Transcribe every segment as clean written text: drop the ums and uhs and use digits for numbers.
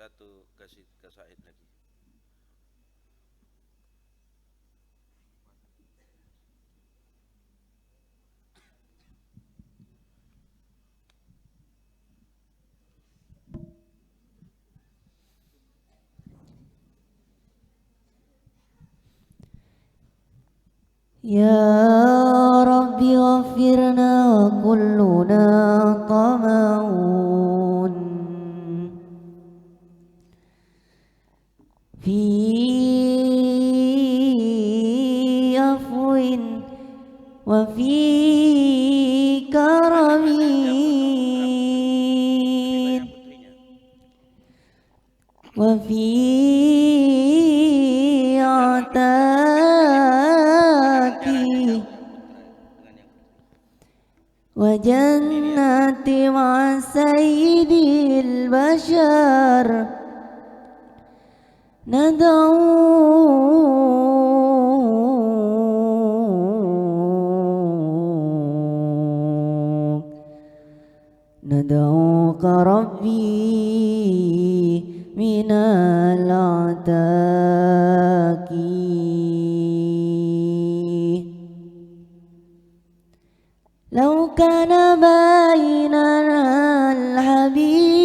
satu kasih ke Said lagi. يا رب غفرنا وكلنا طمعون في عفو وفي كرم وفي عتاك وجنة مع سيد البشر ندعوك ربي من العتاك لو كان بيننا الحبيب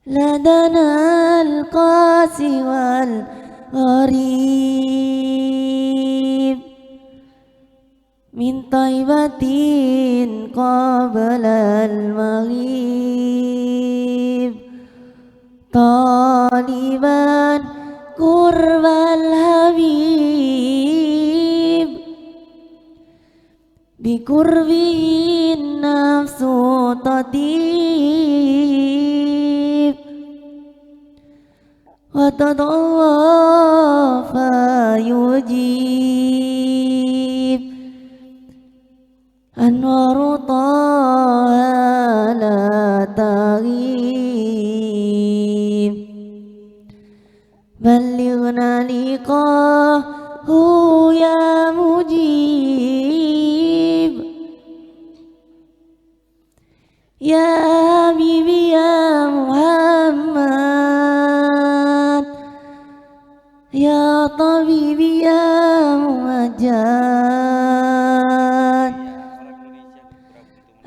لدنا القاسي والغريب من طيبة قبل المغيب طالبا قرب الحبيب بقربه النفس تطيب وتضعف فيجيب أنوار طه لا تغيب بلغنا لقاه يا مجيب يا حبيبي يا محمد يا طبيبي يا ممجد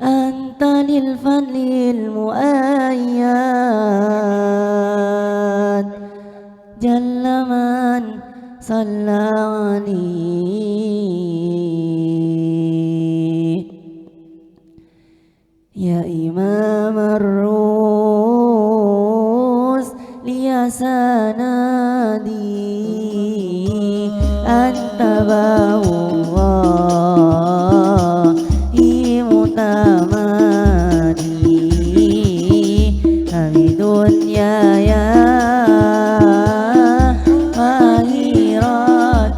أنت للفضل المؤيد جل من صلى عليه يا إمام الرسل يا سندي أنت باب الله متمادي في دنياي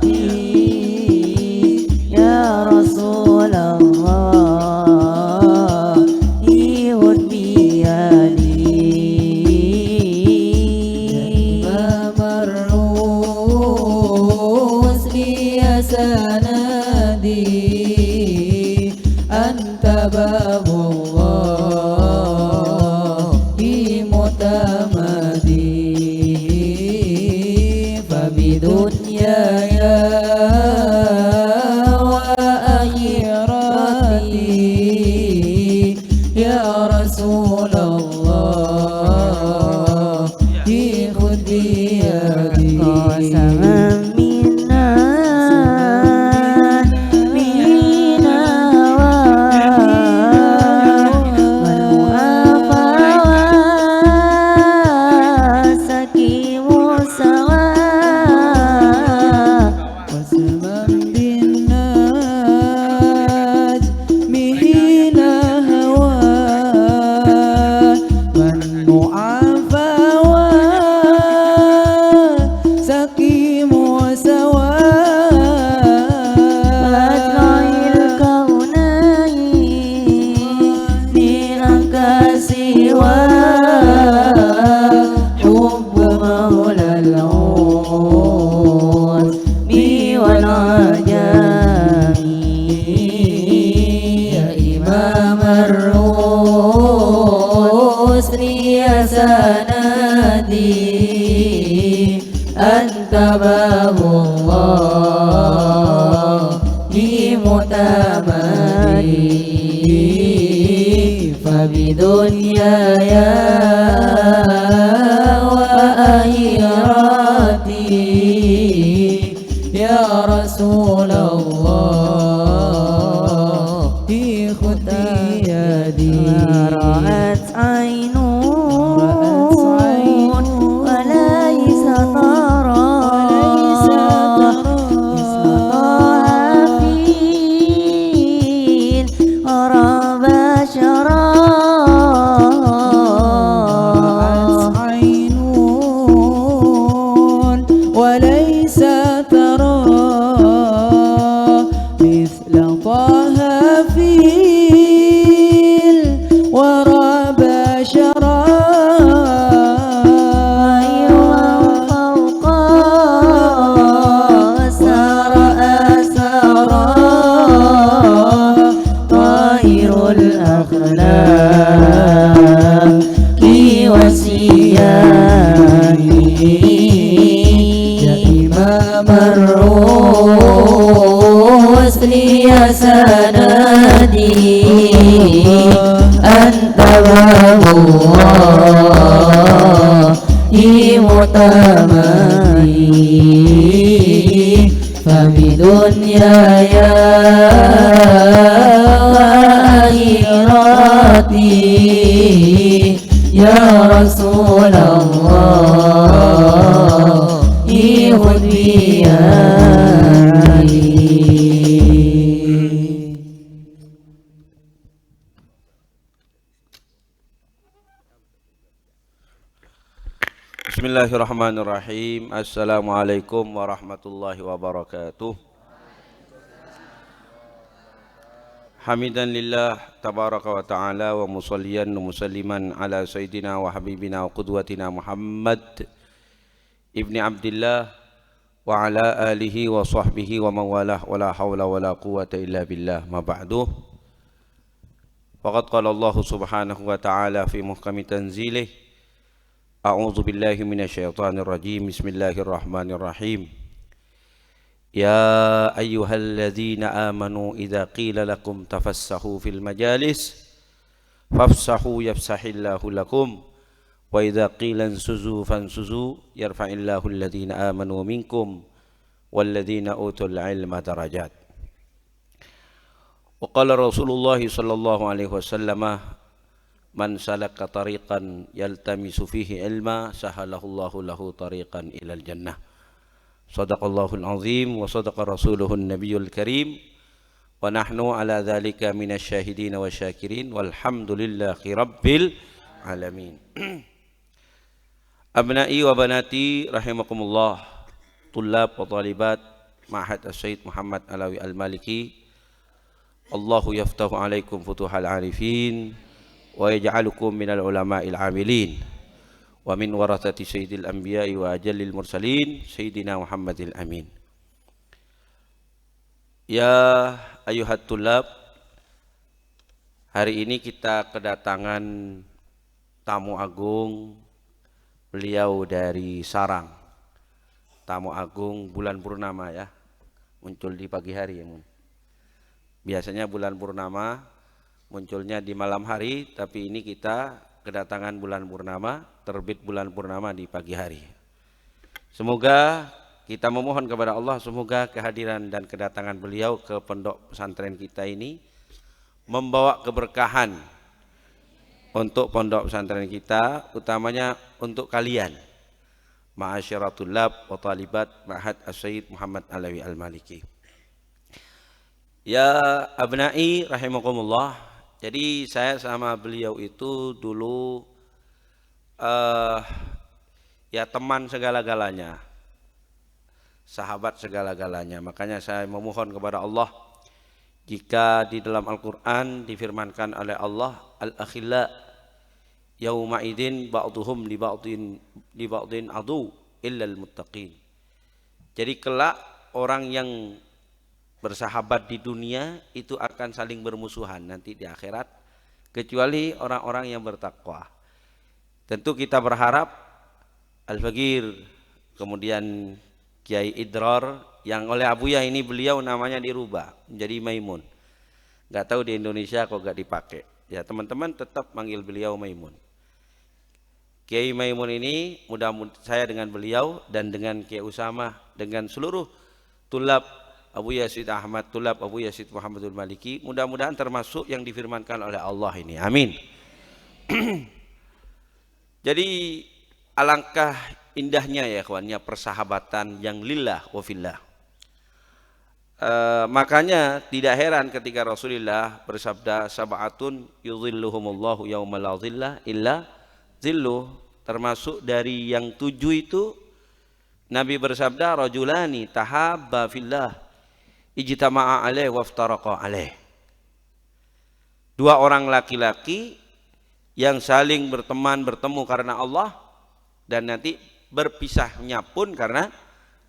وآخرتي يا رسول الله خذ بيدي يا إمام الرسل يا سندي أنت باب الله متمادي فبدنياي وآخرتي يا رسول الله خذ بيدي قسما منا والعجم يا إمام الروح سندي أنت باب الله متمدي فبدنياي وآخرتي يا رسول الله خذ بيدي رأت عين وليس ترى أرى بشرا عين وليس ترى مثل طه في الورى بشرا فوق أسرى طائر الأخلاق وسياني يا إمام الرسل يا سندي أنت باب الله متمدي فبدنياي وآخرتي يا رسول الله خذ بيدي. Bismillahirrahmanirrahim. Assalamualaikum warahmatullahi wabarakatuh. Hamidan lillah tabaraka wa ta'ala wa musalliyan wa musalliman ala sayyidina wa habibina wa qudwatina Muhammad ibni Abdillah wa ala alihi wa sahbihi wa mawalah wa la hawla wa la quwata illa billah ma ba'duh. Faqad qala Allah subhanahu wa ta'ala fi muhkami tanzilih A'udzu billahi minasyaitonir rajim. Bismillahirrahmanirrahim. Ya ayyuhalladzina amanu idza qila lakum tafassahu fil majalis fafsahu yafsahillahu lakum wa idza qila ansuzu fansuzu yarfa'illahu alladzina amanu minkum walladzina utul ilma darajat. Wa qala Rasulullah sallallahu alaihi wasallam man salaka tariqan yaltamisu fihi ilma sahalallahu lahu tariqan ilal jannah. Sadaqallahul azim wa sadaqa rasuluhun nabiyul karim wa nahnu ala dhalika minasyahidin wa syakirin walhamdulillahi rabbil alamin. Abnai wa banati rahimakumullah, tullab wa talibat Ma'had As-Sayyid Muhammad Alawi Al-Maliki, Allahu yaftahu alaikum futuhal arifin wa yaj'alukum minal ulama'il amilin wa min warathati sayyidil anbiya'i wa ajallil mursalin sayyidina Muhammadil amin. Ya ayuhat tulab, hari ini kita kedatangan tamu agung, beliau dari Sarang, tamu agung bulan purnama ya, muncul di pagi hari ya. Biasanya bulan purnama munculnya di malam hari, tapi ini kita kedatangan bulan purnama, terbit bulan purnama di pagi hari. Semoga kita memohon kepada Allah, semoga kehadiran dan kedatangan beliau ke pondok pesantren kita ini membawa keberkahan untuk pondok pesantren kita, utamanya untuk kalian ma'asyaratul lab wa talibat Ma'had As-Sayyid Muhammad Alawi Al-Maliki. Ya abnai rahimakumullah, jadi saya sama beliau itu dulu ya teman segala-galanya, sahabat segala-galanya. Makanya saya memohon kepada Allah, jika di dalam Al-Quran difirmankan oleh Allah, al-akhilla yauma idin ba'duhum li ba'din adu illal muttaqin. Jadi kelak orang yang bersahabat di dunia itu akan saling bermusuhan nanti di akhirat, kecuali orang-orang yang bertakwa. Tentu kita berharap Al-Faqir, kemudian Kiai Idrar, yang oleh Abuya ini beliau namanya dirubah menjadi Maimun. Nggak tahu di Indonesia kok nggak dipakai. Ya teman-teman tetap manggil beliau Maimun. Kiai Maimun ini mudah-mudahan saya dengan beliau dan dengan Kiai Usama, dengan seluruh tulab Abu Yazid Ahmad, tulab Abu Yazid Muhammadul Maliki, mudah-mudahan termasuk yang difirmankan oleh Allah ini. Amin. Jadi alangkah indahnya ya kawannya persahabatan yang lillah wa fillah. Makanya tidak heran ketika Rasulullah bersabda sab'atun yudhilluhumullahu yaumal la dhilla illa dhilluh, termasuk dari yang 7 itu Nabi bersabda rajulani tahabba fillah ijtama'a alaih waftaraqa alaih. 2 orang laki-laki yang saling berteman bertemu karena Allah dan nanti berpisahnya pun karena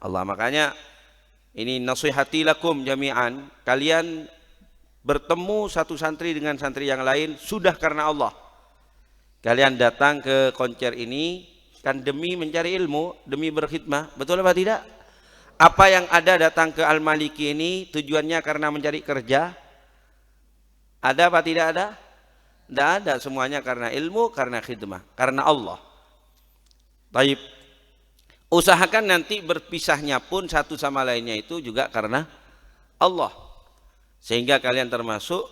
Allah. Makanya ini nasihati lakum jami'an, kalian bertemu satu santri dengan santri yang lain sudah karena Allah. Kalian datang ke konser ini kan demi mencari ilmu, demi berkhidmah, betul apa tidak? Apa yang ada datang ke Al-Maliki ini tujuannya karena mencari kerja? Ada apa tidak ada? Tidak ada, semuanya karena ilmu, karena khidmah, karena Allah. Baik. Usahakan nanti berpisahnya pun satu sama lainnya itu juga karena Allah. Sehingga kalian termasuk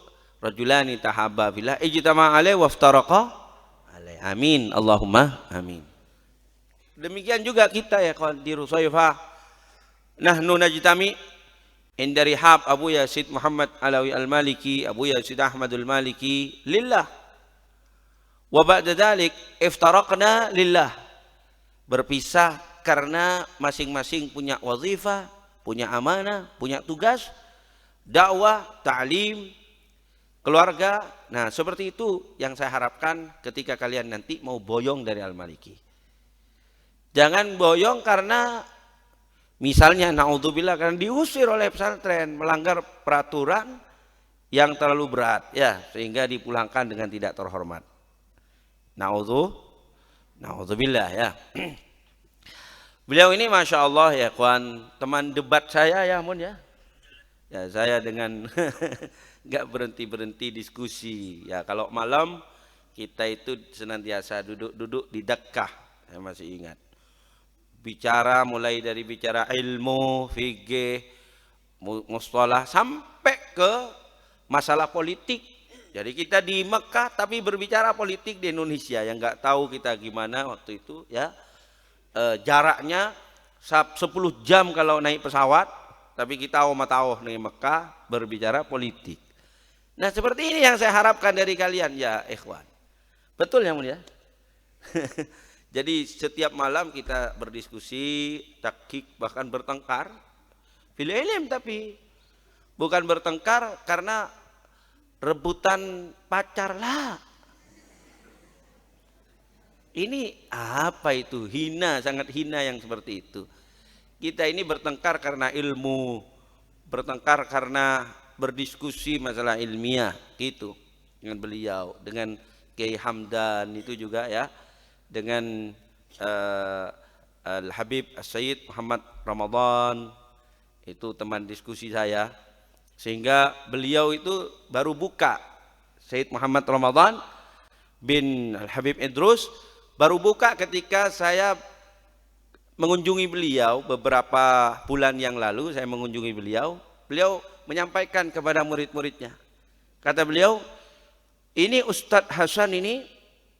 rajulani tahabba fillah ijtama'a alaihi waftaraqa alaihi. Amin. Allahumma amin. Demikian juga kita ya kawan di Rusaifah. Nahnu najtami inda rihab Abu Yazid Muhammad Alawi Al-Maliki, Abu Yazid Ahmadul Maliki lillah. Wa ba'da dzalik iftaraqna lillah. Berpisah karena masing-masing punya wazifah, punya amanah, punya tugas, dakwah, ta'lim, keluarga. Nah seperti itu yang saya harapkan ketika kalian nanti mau boyong dari Al-Maliki. Jangan boyong karena misalnya naudzubillah karena diusir oleh pesantren, melanggar peraturan yang terlalu berat ya sehingga dipulangkan dengan tidak terhormat. Naudzubillah ya. Beliau ini masya Allah ya kawan, teman debat saya ya mun ya. Ya saya dengan nggak berhenti diskusi ya. Kalau malam kita itu senantiasa duduk di Dakkah, saya masih ingat. Bicara mulai dari bicara ilmu, fikih, mustalah sampai ke masalah politik. Jadi kita di Mekah tapi berbicara politik di Indonesia yang nggak tahu kita gimana waktu itu ya. Jaraknya 10 jam kalau naik pesawat, tapi kita tahu nih Mekah berbicara politik. Nah seperti ini yang saya harapkan dari kalian ya ikhwan. Betul ya mulia? Jadi setiap malam kita berdiskusi, takik, bahkan bertengkar. Fil ilm, tapi bukan bertengkar karena rebutan pacar lah. Ini apa itu? Hina, sangat hina yang seperti itu. Kita ini bertengkar karena ilmu, bertengkar karena berdiskusi masalah ilmiah gitu dengan beliau, dengan Kiai Hamdan itu juga ya, dengan Al-Habib As-Sayyid Muhammad Ramadan itu teman diskusi saya, sehingga beliau itu baru buka Sayyid Muhammad Ramadan bin Al-Habib Idrus baru buka ketika saya mengunjungi beliau beberapa bulan yang lalu. Saya mengunjungi beliau menyampaikan kepada murid-muridnya, kata beliau, ini Ustadz Hasan ini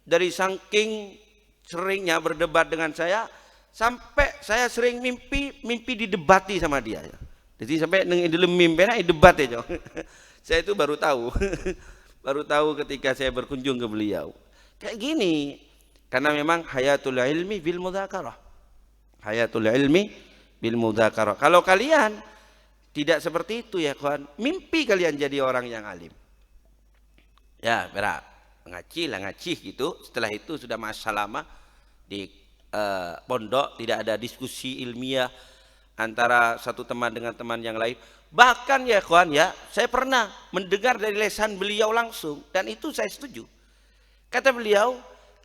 dari saking seringnya berdebat dengan saya sampai saya sering mimpi didebati sama dia. Jadi sampai dalam mimpi debat aja. Saya itu baru tahu baru tahu ketika saya berkunjung ke beliau kayak gini. Karena memang hayatul ilmi bil mudzakarah. Hayatul ilmi bil mudzakarah. Kalau kalian tidak seperti itu ya kawan, mimpi kalian jadi orang yang alim. Ya, berat. Ngaji gitu. Setelah itu sudah masalah lama di pondok, tidak ada diskusi ilmiah antara satu teman dengan teman yang lain. Bahkan ya kawan ya, saya pernah mendengar dari lesan beliau langsung dan itu saya setuju. Kata beliau,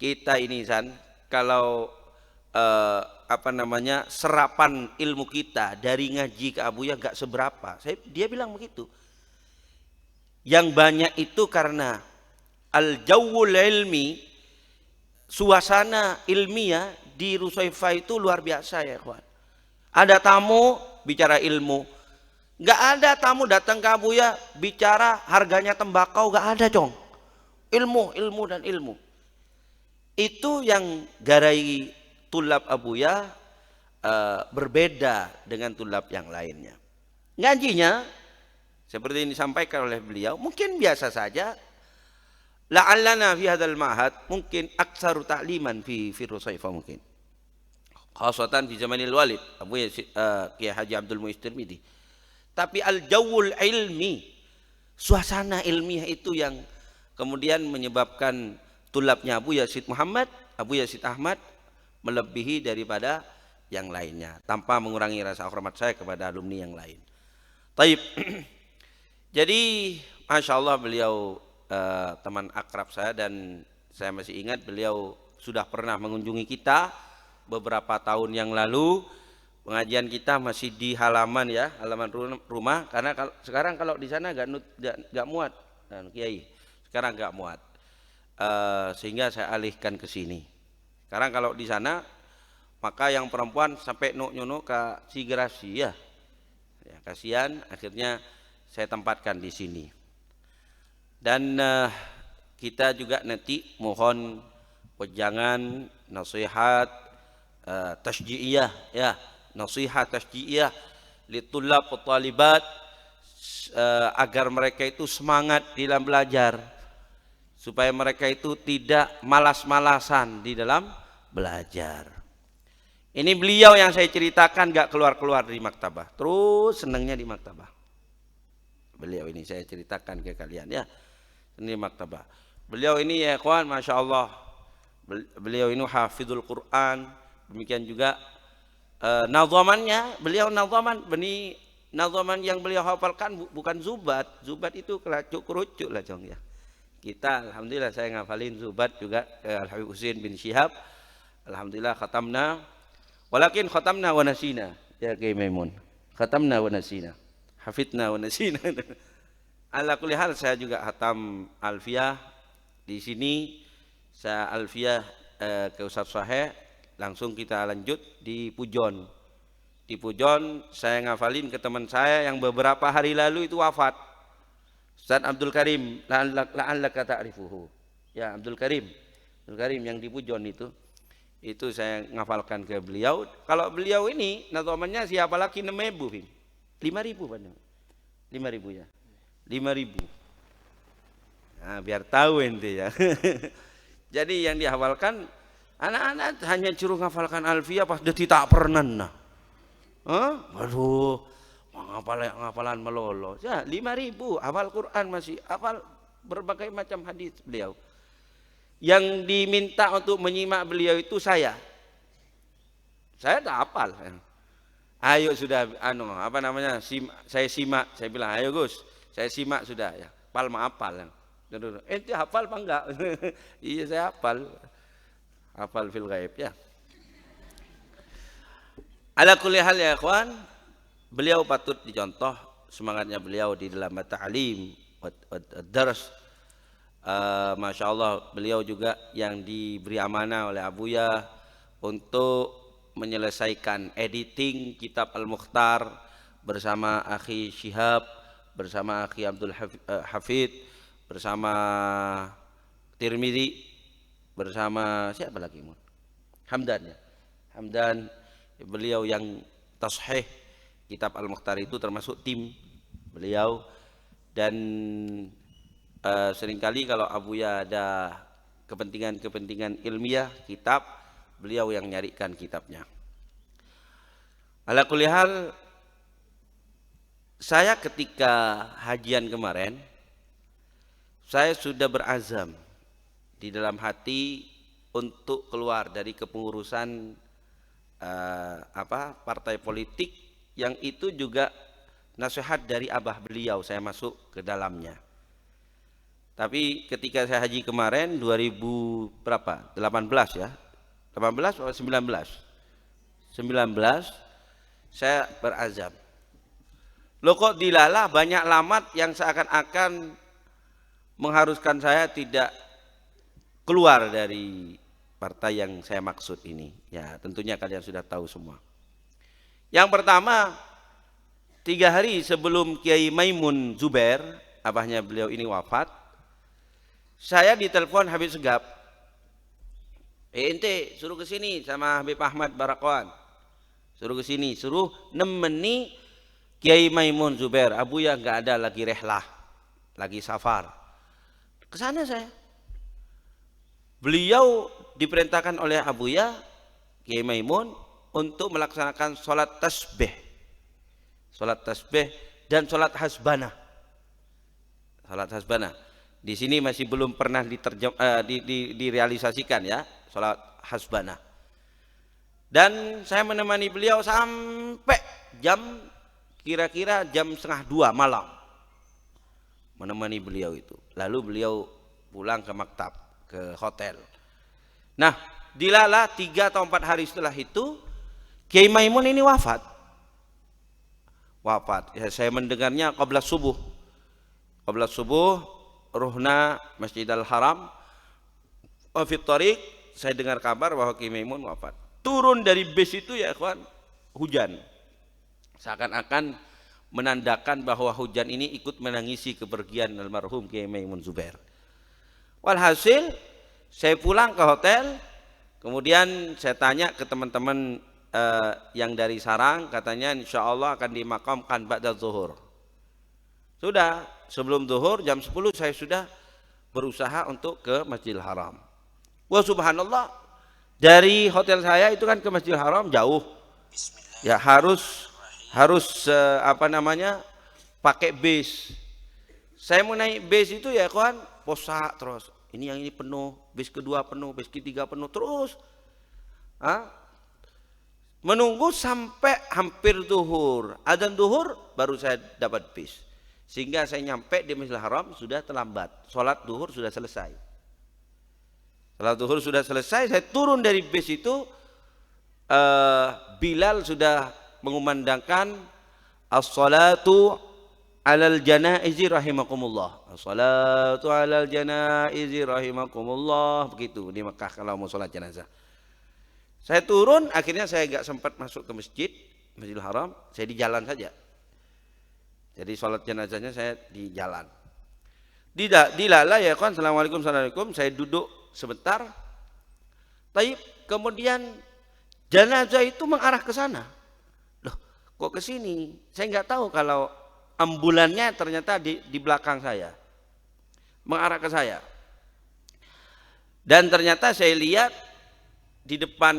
kita ini San, kalau serapan ilmu kita dari ngaji ke Abuya gak seberapa. Dia bilang begitu. Yang banyak itu karena al-jawul ilmi, suasana ilmiah di Rusaifa itu luar biasa ya kawan. Ada tamu bicara ilmu, nggak ada tamu datang ke Abuya bicara harganya tembakau, nggak ada cong. Ilmu, ilmu dan ilmu. Itu yang garai tulab Abuya berbeda dengan tulab yang lainnya. Ngajinya seperti yang disampaikan oleh beliau mungkin biasa saja. La'allana fi hadzal ma'had mungkin aktsaru ta'liman fi Rusaifa mungkin. Khasatan fi zamanil Walid Abuya Kiai Haji Abdul Mu'izz Tirmidzi. Tapi al-jawul ilmi, suasana ilmiah itu yang kemudian menyebabkan tulabnya Abu Yazid Muhammad, Abu Yazid Ahmad melebihi daripada yang lainnya tanpa mengurangi rasa hormat saya kepada alumni yang lain. Taib. Jadi Masya Allah beliau teman akrab saya dan saya masih ingat beliau sudah pernah mengunjungi kita beberapa tahun yang lalu. Pengajian kita masih di halaman ya, halaman rumah, karena sekarang kalau di sana gak muat Kiai, sekarang gak muat, sehingga saya alihkan ke sini. Sekarang kalau di sana maka yang perempuan sampai nyuno ke Sigerasi ya, kasihan, akhirnya saya tempatkan di sini. Dan kita juga nanti mohon wejangan, nasihat, tasji'iyah ya, nasihat tasji'iyah litulab wa talibat agar mereka itu semangat dalam belajar, supaya mereka itu tidak malas-malasan di dalam belajar. Ini beliau yang saya ceritakan gak keluar-keluar dari maktabah, terus senangnya di maktabah. Beliau ini saya ceritakan ke kalian ya, ini maktabah. Beliau ini ya kawan, Masya Allah, beliau ini hafizul Quran. Demikian juga nazamannya, beliau nazaman, nazaman yang beliau hafalkan bukan zubat. Zubat itu keracuk-kerucuk lah cong ya. Kita alhamdulillah saya ngafalin zubat juga, Al-Habib Husain bin Syihab. Alhamdulillah khatamna, walakin khatamna wa nasina ya Kiai Maimun. Khatamna wa nasina, hafidna wa nasina. Ala kulli hal saya juga khatam Alfiyah di sini. Saya Alfiyah ke Ustaz Saheh. Langsung kita lanjut di Pujon. Di Pujon saya ngafalin ke teman saya yang beberapa hari lalu itu wafat. Ustaz Abdul Karim, la'allaka ta'rifuhu. Ya Abdul Karim. Abdul Karim yang di Pujon itu saya ngafalkan ke beliau. Kalau beliau ini nazamannya siapa lagi 6.000, 5.000 padahal. 5.000 ya. 5.000. Nah, biar tahu ente ya. Jadi yang dihafalkan anak-anak hanya suruh ngafalkan Alfiyah pas dia tak pernah. Waduh, ngapalan melolo. Ya, 5.000 hafal Quran masih, hafal berbagai macam hadis beliau. Yang diminta untuk menyimak beliau itu saya. Saya tak hafal. Ayo sudah saya simak, saya bilang, "Ayo Gus, saya simak sudah ya." Hafal hafal. Ente hafal apa enggak? Iya saya hafal. Hafal fil ghaib ya. Ala kulli hal ya ikhwan, beliau patut dicontoh semangatnya beliau di dalam ta'lim dars. Masya Allah beliau juga yang diberi amanah oleh Abuya untuk menyelesaikan editing kitab Al-Mukhtar bersama Akhi Syihab, bersama Akhi Abdul Hafid, bersama Tirmidzi, bersama siapa lagi? Hamdan ya. Hamdan, beliau yang tashih kitab Al-Mukhtar itu termasuk tim beliau. Dan seringkali kalau Abuya ada kepentingan-kepentingan ilmiah kitab, beliau yang nyarikan kitabnya. Ala kulli hal, saya ketika hajian kemarin saya sudah berazam di dalam hati untuk keluar dari kepengurusan partai politik yang itu juga nasihat dari abah beliau, saya masuk ke dalamnya. Tapi ketika saya haji kemarin 2000 berapa? 18 ya. 18 atau 19? 19 saya berazam. Loh kok dilalah banyak lamat yang seakan-akan mengharuskan saya tidak keluar dari partai yang saya maksud ini. Ya, tentunya kalian sudah tahu semua. Yang pertama, 3 hari sebelum Kiai Maimun Zubair, abahnya beliau ini wafat, saya ditelepon Habib Segap. Ente suruh ke sini sama Habib Ahmad Barakawan. Suruh ke sini, suruh nemeni Kiai Maimun Zubair. Abuya nggak ada lagi rehlah, lagi safar. Ke sana saya. Beliau diperintahkan oleh Abuya Kiai Maimun untuk melaksanakan sholat tasbih. Sholat tasbih dan sholat hasbanah. Sholat hasbanah. Di sini masih belum pernah direalisasikan ya, sholat hasbanah. Dan saya menemani beliau sampai kira-kira jam 1:30 malam. Menemani beliau itu. Lalu beliau pulang ke maktab, ke hotel. Nah, dilala 3 atau 4 hari setelah itu, Kiai Maimun ini wafat. Wafat. Ya, saya mendengarnya qabla subuh. Qabla subuh, ruhna Masjidil Haram. Wa fit thariq, saya dengar kabar bahwa Kiai Maimun wafat. Turun dari bis itu ya ikhwan, hujan. Seakan-akan menandakan bahwa hujan ini ikut menangisi kepergian almarhum Kiai Maimun Zubair. Walhasil saya pulang ke hotel, kemudian saya tanya ke teman-teman yang dari Sarang, katanya insya Allah akan dimakamkan ba'da zuhur. Sudah, sebelum zuhur jam 10 saya sudah berusaha untuk ke Masjidil Haram. Wah subhanallah, dari hotel saya itu kan ke Masjidil Haram jauh. Ya harus pakai bis. Saya mau naik bis itu ya kawan, posak terus. Ini yang ini penuh, bis kedua penuh, bis ketiga penuh terus. Menunggu sampai hampir zuhur. Adzan zuhur baru saya dapat bis. Sehingga saya nyampe di Masjidil Haram sudah terlambat. Salat zuhur sudah selesai. Salat zuhur sudah selesai, saya turun dari bis itu, Bilal sudah mengumandangkan as-salatu alal janaizi rahimakumullah. As-salatu alal janaizi rahimakumullah. Begitu di Mekah kalau mau sholat jenazah. Saya turun, akhirnya saya nggak sempat masuk ke Masjidil Haram, saya di jalan saja. Jadi sholat jenazahnya saya di jalan. Dilala ya kan, assalamualaikum, saya duduk sebentar. Tapi kemudian jenazah itu mengarah ke sana. Loh, kok ke sini? Saya nggak tahu kalau ambulannya ternyata di belakang saya, mengarah ke saya. Dan ternyata saya lihat di depan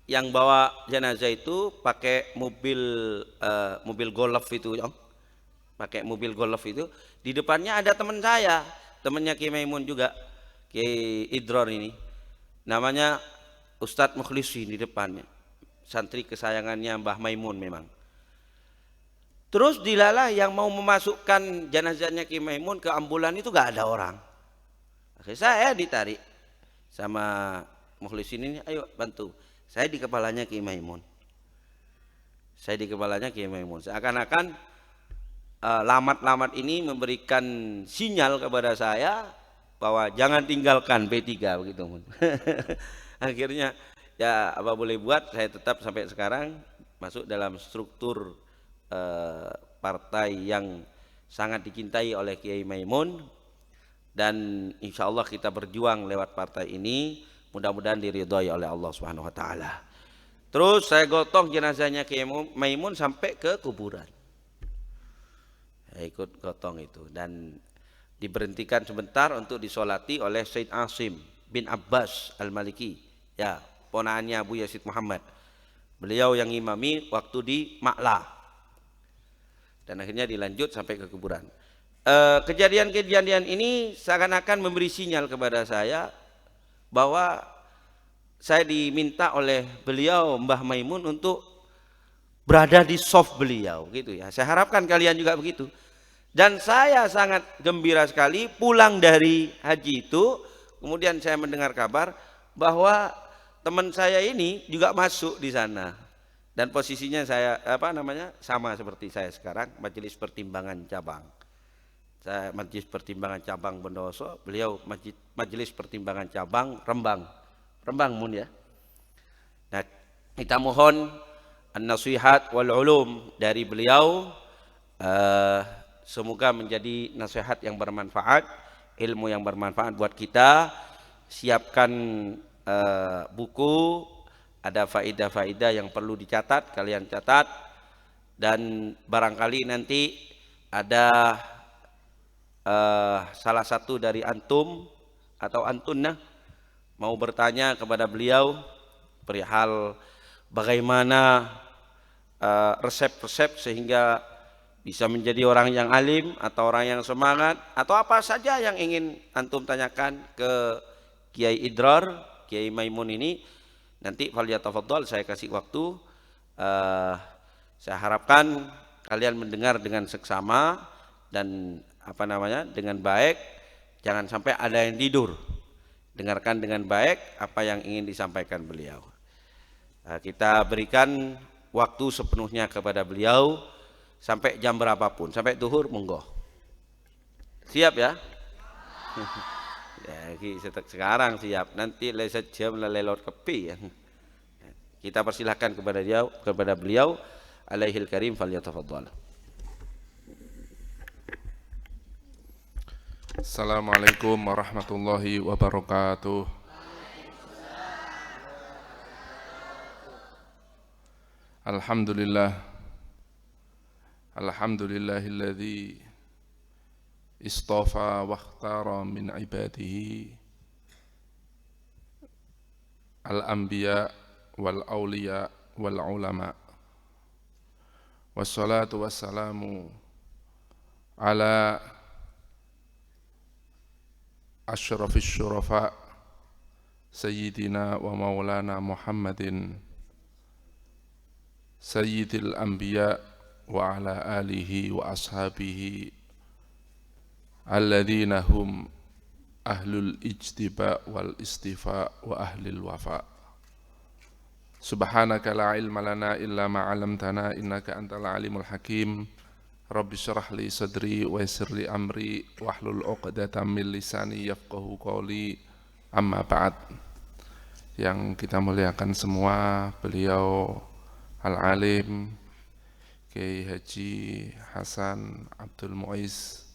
yang bawa jenazah itu pakai mobil golf itu, pakai mobil golf itu. Di depannya ada teman saya, temannya Kiai Maimun juga, Kiai Idron ini, namanya Ustadz Mukhlisin di depannya, santri kesayangannya Mbah Maimun memang. Terus dilala yang mau memasukkan jenazahnya Kiai Maimun ke ambulan itu gak ada orang. Akhirnya saya ditarik sama Mukhlisin ini, ayo bantu. Saya di kepalanya Kiai Maimun. Seakan-akan lamat-lamat ini memberikan sinyal kepada saya bahwa jangan tinggalkan P3 begitu. Akhirnya ya apa boleh buat, saya tetap sampai sekarang masuk dalam struktur partai yang sangat dicintai oleh Kiai Maimun, dan insya Allah kita berjuang lewat partai ini, mudah-mudahan diridhoi oleh Allah Subhanahu wa taala. Terus saya gotong jenazahnya Kiai Maimun sampai ke kuburan. Saya ikut gotong itu dan diberhentikan sebentar untuk disolati oleh Said Asim bin Abbas Al-Maliki, ya, ponaannya Abu Yazid Muhammad. Beliau yang imami waktu di Ma'la. Dan akhirnya dilanjut sampai ke kuburan. Kejadian-kejadian ini seakan-akan memberi sinyal kepada saya bahwa saya diminta oleh beliau Mbah Maimun untuk berada di soft beliau gitu ya. Saya harapkan kalian juga begitu. Dan saya sangat gembira sekali pulang dari haji itu, kemudian saya mendengar kabar bahwa teman saya ini juga masuk di sana. Dan posisinya saya sama seperti saya sekarang, Majelis Pertimbangan Cabang. Saya Majelis Pertimbangan Cabang Bondowoso, beliau Majelis Pertimbangan Cabang Rembang. Rembang mun ya. Nah, kita mohon an-nasihat wal ulum dari beliau, semoga menjadi nasihat yang bermanfaat, ilmu yang bermanfaat buat kita. Siapkan buku, ada faidah-faidah yang perlu dicatat, kalian catat. Dan barangkali nanti ada salah satu dari antum atau antunna mau bertanya kepada beliau perihal bagaimana resep-resep sehingga bisa menjadi orang yang alim atau orang yang semangat, atau apa saja yang ingin antum tanyakan ke Kiai Idrar, Kiai Maimun ini, nanti falyatafaddal, saya kasih waktu. Saya harapkan kalian mendengar dengan seksama dan dengan baik, jangan sampai ada yang tidur. Dengarkan dengan baik apa yang ingin disampaikan beliau. Kita berikan waktu sepenuhnya kepada beliau sampai jam berapapun, sampai duhur monggo. Siap ya? Ya, sekarang siap. Nanti leset jam lelot kepi ya. Kita persilahkan kepada beliau alaihil karim falyatafaddal. Assalamualaikum warahmatullahi wabarakatuh. Alhamdulillah. Alhamdulillahilladzi istafa wa ikhtara min ibadihi al-anbiya wal awliya wal ulama. Wassalatu wassalamu ala asyrafis syurafa sayyidina wa maulana Muhammadin sayyidil anbiya wa ala alihi wa ashabihi alladzina hum ahlul ijtiba wal istifa wa ahlil wafa. Subhanaka la ilma lana illa ma 'allamtana innaka antal alimul hakim. Rabbi syrah li sadri wa yassir li amri wahlul 'uqdatam min lisani yafqahu qawli. Amma ba'd. Yang kita muliakan semua, beliau Al-Alim Kiai Haji Hasan Abdul Muiz,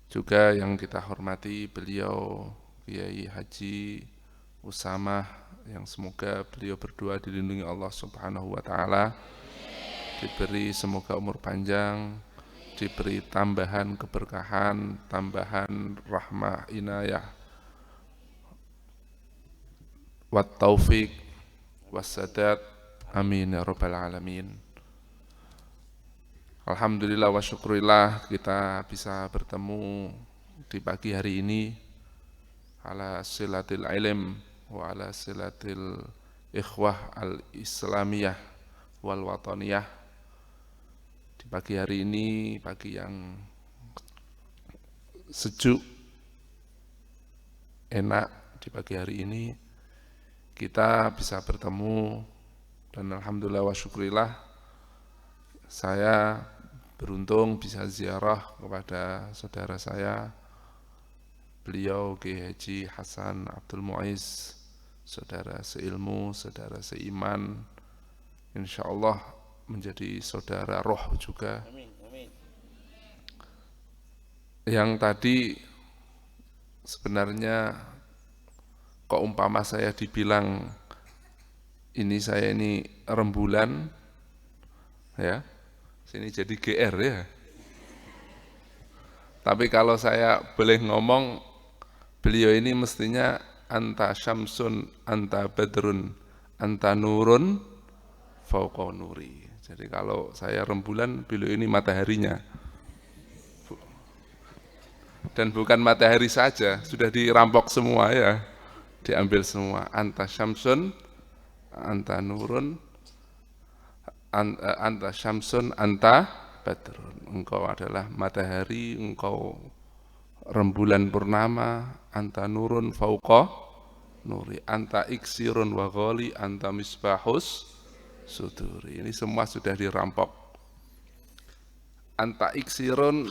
juga yang kita hormati beliau Kiai Haji Usamah, yang semoga beliau berdua dilindungi Allah Subhanahu wa taala, diberi semoga umur panjang, diberi tambahan keberkahan, tambahan rahmah inayah wat taufik wassadat, amin ya rabbal alamin. Alhamdulillah wa syukurillah kita bisa bertemu di pagi hari ini ala silatil ilm wa ala silatil ikhwah al-islamiyah wal wataniyah. Di pagi hari ini, pagi yang sejuk, enak, di pagi hari ini kita bisa bertemu, dan alhamdulillah wa syukurillah saya beruntung bisa ziarah kepada saudara saya, beliau Kiai Haji Hasan Abdul Muiz, saudara seilmu, saudara seiman, insyaallah menjadi saudara roh juga. Amin, amin. Yang tadi sebenarnya kok umpama saya dibilang saya ini rembulan, ya, sini jadi GR ya. Tapi kalau saya boleh ngomong, beliau ini mestinya anta syamsun, anta badrun, anta nurun, fauqa nuri. Jadi kalau saya rembulan, beliau ini mataharinya. Dan bukan matahari saja, sudah dirampok semua ya. Diambil semua. Anta syamsun, anta nurun, anta syamsun, anta badrun, engkau adalah matahari, engkau rembulan purnama, anta nurun fauqa nuri, anta iksirun wa ghali, anta misbahus suduri. Ini semua sudah dirampok. Anta iksirun,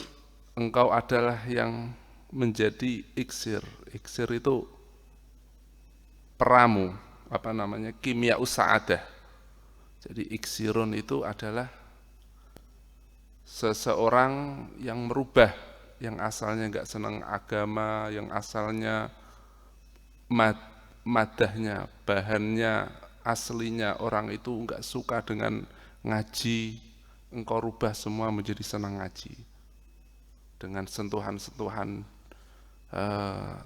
engkau adalah yang menjadi iksir. Iksir itu peramu, apa namanya, kimia usaadah. Jadi iksirun itu adalah seseorang yang merubah, yang asalnya nggak senang agama, yang asalnya madahnya, bahannya, aslinya orang itu nggak suka dengan ngaji, engkau rubah semua menjadi senang ngaji. Dengan sentuhan-sentuhan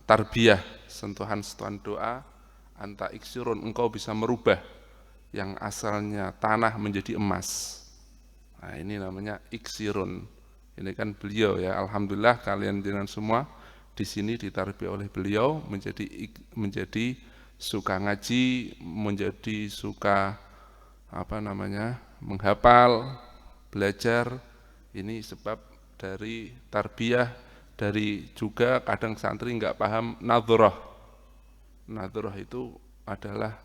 tarbiyah, sentuhan-sentuhan doa, anta iksirun, engkau bisa merubah yang asalnya tanah menjadi emas. Nah, ini namanya iksirun. Ini kan beliau ya, alhamdulillah kalian dengan semua di sini ditarbiyah oleh beliau menjadi suka ngaji, menjadi suka apa namanya, menghafal, belajar. Ini sebab dari tarbiyah, dari juga kadang santri nggak paham nadhrah. Nadhrah itu adalah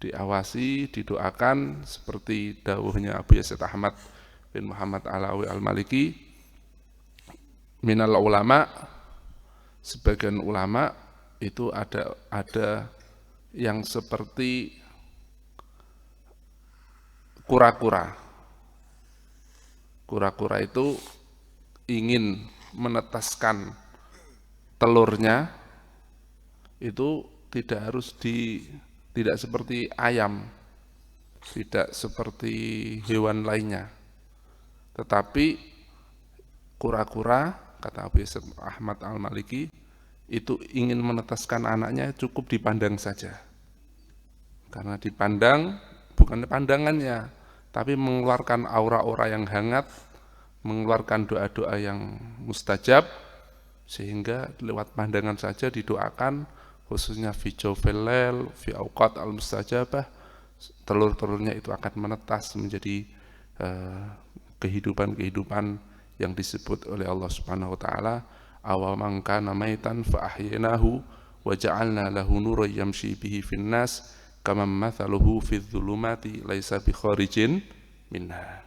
diawasi, didoakan seperti dawuhnya Abu Yazid Ahmad bin Muhammad Alawi Al-Maliki, minal ulama, sebagian ulama itu ada yang seperti kura-kura. Kura-kura itu ingin menetaskan telurnya, itu tidak seperti ayam, tidak seperti hewan lainnya. Tetapi kura-kura, kata Abu Yazid Ahmad Al-Maliki, itu ingin menetaskan anaknya cukup dipandang saja. Karena dipandang, bukan pandangannya, tapi mengeluarkan aura-aura yang hangat, mengeluarkan doa-doa yang mustajab, sehingga lewat pandangan saja didoakan, khususnya fi jawfil lail, fi awqat al-mustajabah, telur-telurnya itu akan menetas menjadi kehidupan-kehidupan yang disebut oleh Allah Subhanahu wa taala, aw man kana maitan fa ahyaynahu wa ja'alna lahu nuran yamshi bihi fin nas kama mathaluhu fidz zulumati laisa bi kharijin minha.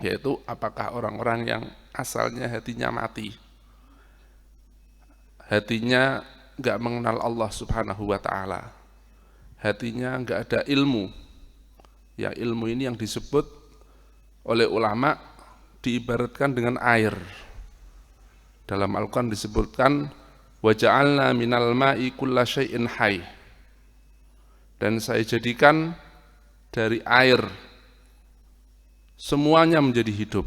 Yaitu apakah orang-orang yang asalnya hatinya mati, hatinya enggak mengenal Allah Subhanahu wa taala, hatinya enggak ada ilmu. Ya, ilmu ini yang disebut oleh ulama diibaratkan dengan air. Dalam Al-Quran disebutkan wa ja'alna minal ma'i kulla syai'in hayy. Dan saya jadikan dari air semuanya menjadi hidup.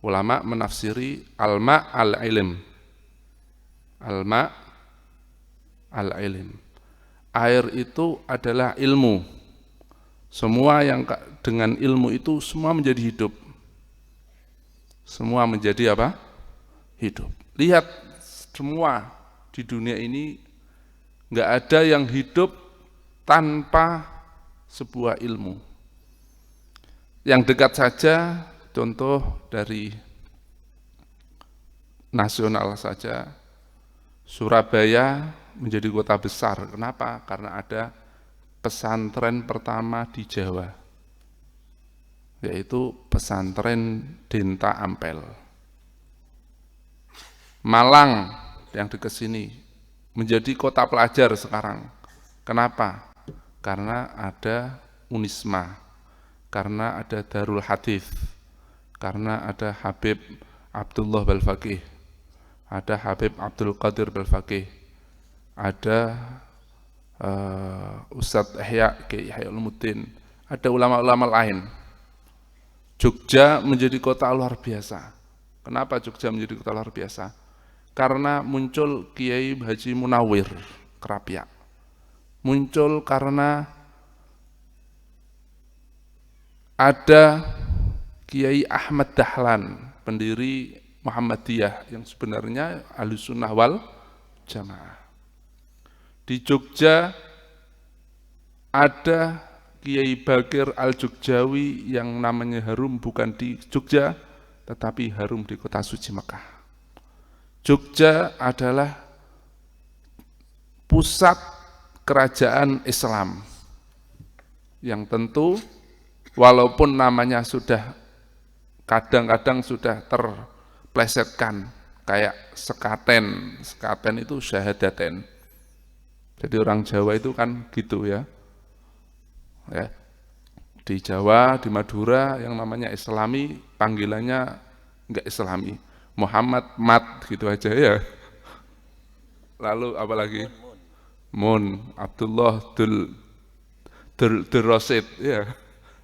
Ulama menafsiri al-ma' al-ilm. Al-ma' al-ilm. Air itu adalah ilmu. Semua yang dengan ilmu itu semua menjadi hidup. Semua menjadi apa? Hidup. Lihat semua di dunia ini nggak ada yang hidup tanpa sebuah ilmu. Yang dekat saja, contoh dari nasional saja, Surabaya menjadi kota besar. Kenapa? Karena ada pesantren pertama di Jawa, yaitu pesantren Denta Ampel. Malang yang dekat sini menjadi kota pelajar sekarang. Kenapa? Karena ada Unisma, karena ada Darul Hadis, karena ada Habib Abdullah Balfaqih, ada Habib Abdul Qadir Balfaqih, ada Ustadz Ihya Kiai Ihya Ulumuddin, ada ulama-ulama lain. Jogja menjadi kota luar biasa. Kenapa Jogja menjadi kota luar biasa? Karena muncul Kiai Haji Munawir Kerapia. Muncul karena ada Kiai Ahmad Dahlan, pendiri Muhammadiyah yang sebenarnya Ahlussunnah wal Jamaah. Di Jogja ada Kiai Bakir Al-Jogjawi yang namanya harum bukan di Jogja, tetapi harum di kota suci Mekah. Jogja adalah pusat kerajaan Islam yang tentu walaupun namanya sudah kadang-kadang sudah terplesetkan kayak sekaten. Sekaten itu syahadaten. Jadi orang Jawa itu kan gitu ya. Di Jawa, di Madura yang namanya Islami panggilannya enggak Islami, Muhammad Mat gitu aja ya. Lalu apalagi Mun, Abdullah Dul Rasid ya,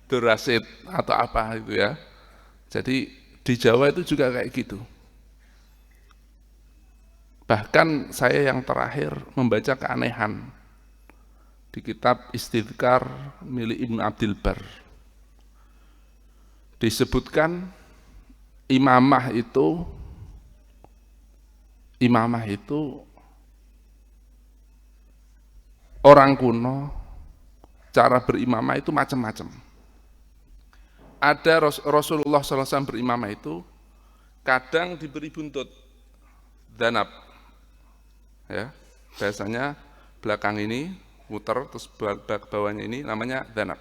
Dul Rasid atau apa itu ya. Jadi di Jawa itu juga kayak gitu. Bahkan saya yang terakhir membaca keanehan di kitab Istidkar milik Ibnu Abdil Bar. Disebutkan imamah itu orang kuno cara berimamah itu macam-macam. Ada Rasulullah SAW berimamah itu kadang diberi buntut danab, ya biasanya belakang ini muter terus bawahnya ini namanya danab.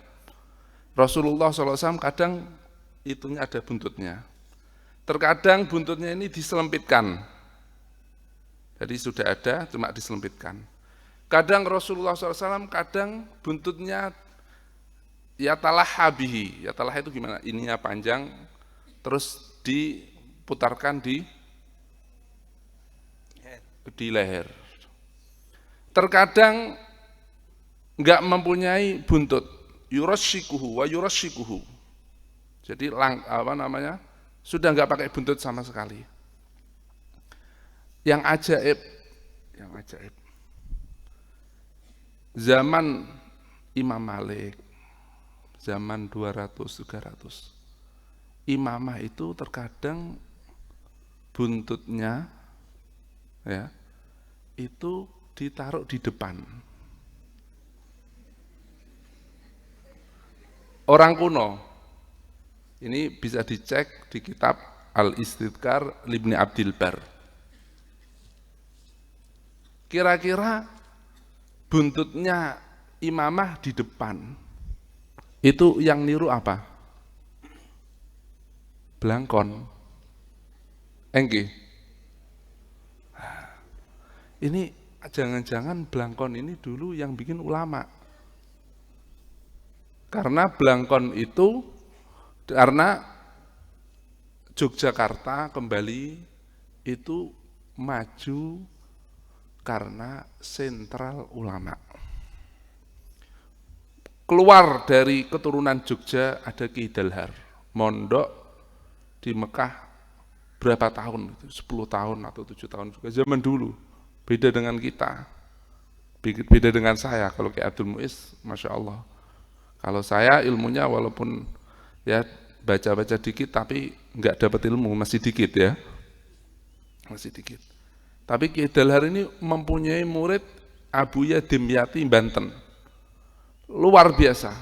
Rasulullah SAW kadang itunya ada buntutnya. Terkadang buntutnya ini diselempitkan. Jadi sudah ada cuma diselempitkan. Kadang Rasulullah SAW kadang buntutnya yatalah habihi. Yatalah itu gimana? Ininya panjang terus diputarkan di leher. Terkadang enggak mempunyai buntut, yurasyikuhu wa yurasyikuhu. Jadi sudah enggak pakai buntut sama sekali. Yang ajaib, zaman Imam Malik, zaman 200-300, imamah itu terkadang buntutnya ya itu ditaruh di depan. Orang kuno, ini bisa dicek di kitab Al-Istidkar Ibnu Abdil Bar. Kira-kira buntutnya imamah di depan, itu yang niru apa? Blangkon. Enggih. Ini jangan-jangan blangkon ini dulu yang bikin ulama. Karena blangkon itu, karena Yogyakarta kembali itu maju karena sentral ulama. Keluar dari keturunan Jogja ada Ki Dalhar, mondok di Mekah berapa tahun? 10 tahun atau 7 tahun juga zaman dulu. Beda dengan kita, beda dengan saya. Kalau Ki Abdul Muiz, Masya Allah. Kalau saya ilmunya walaupun ya baca-baca dikit tapi nggak dapat ilmu, masih dikit ya. Masih dikit. Tapi Ki Dalhar ini mempunyai murid Abuya Dimyati Banten. Luar biasa.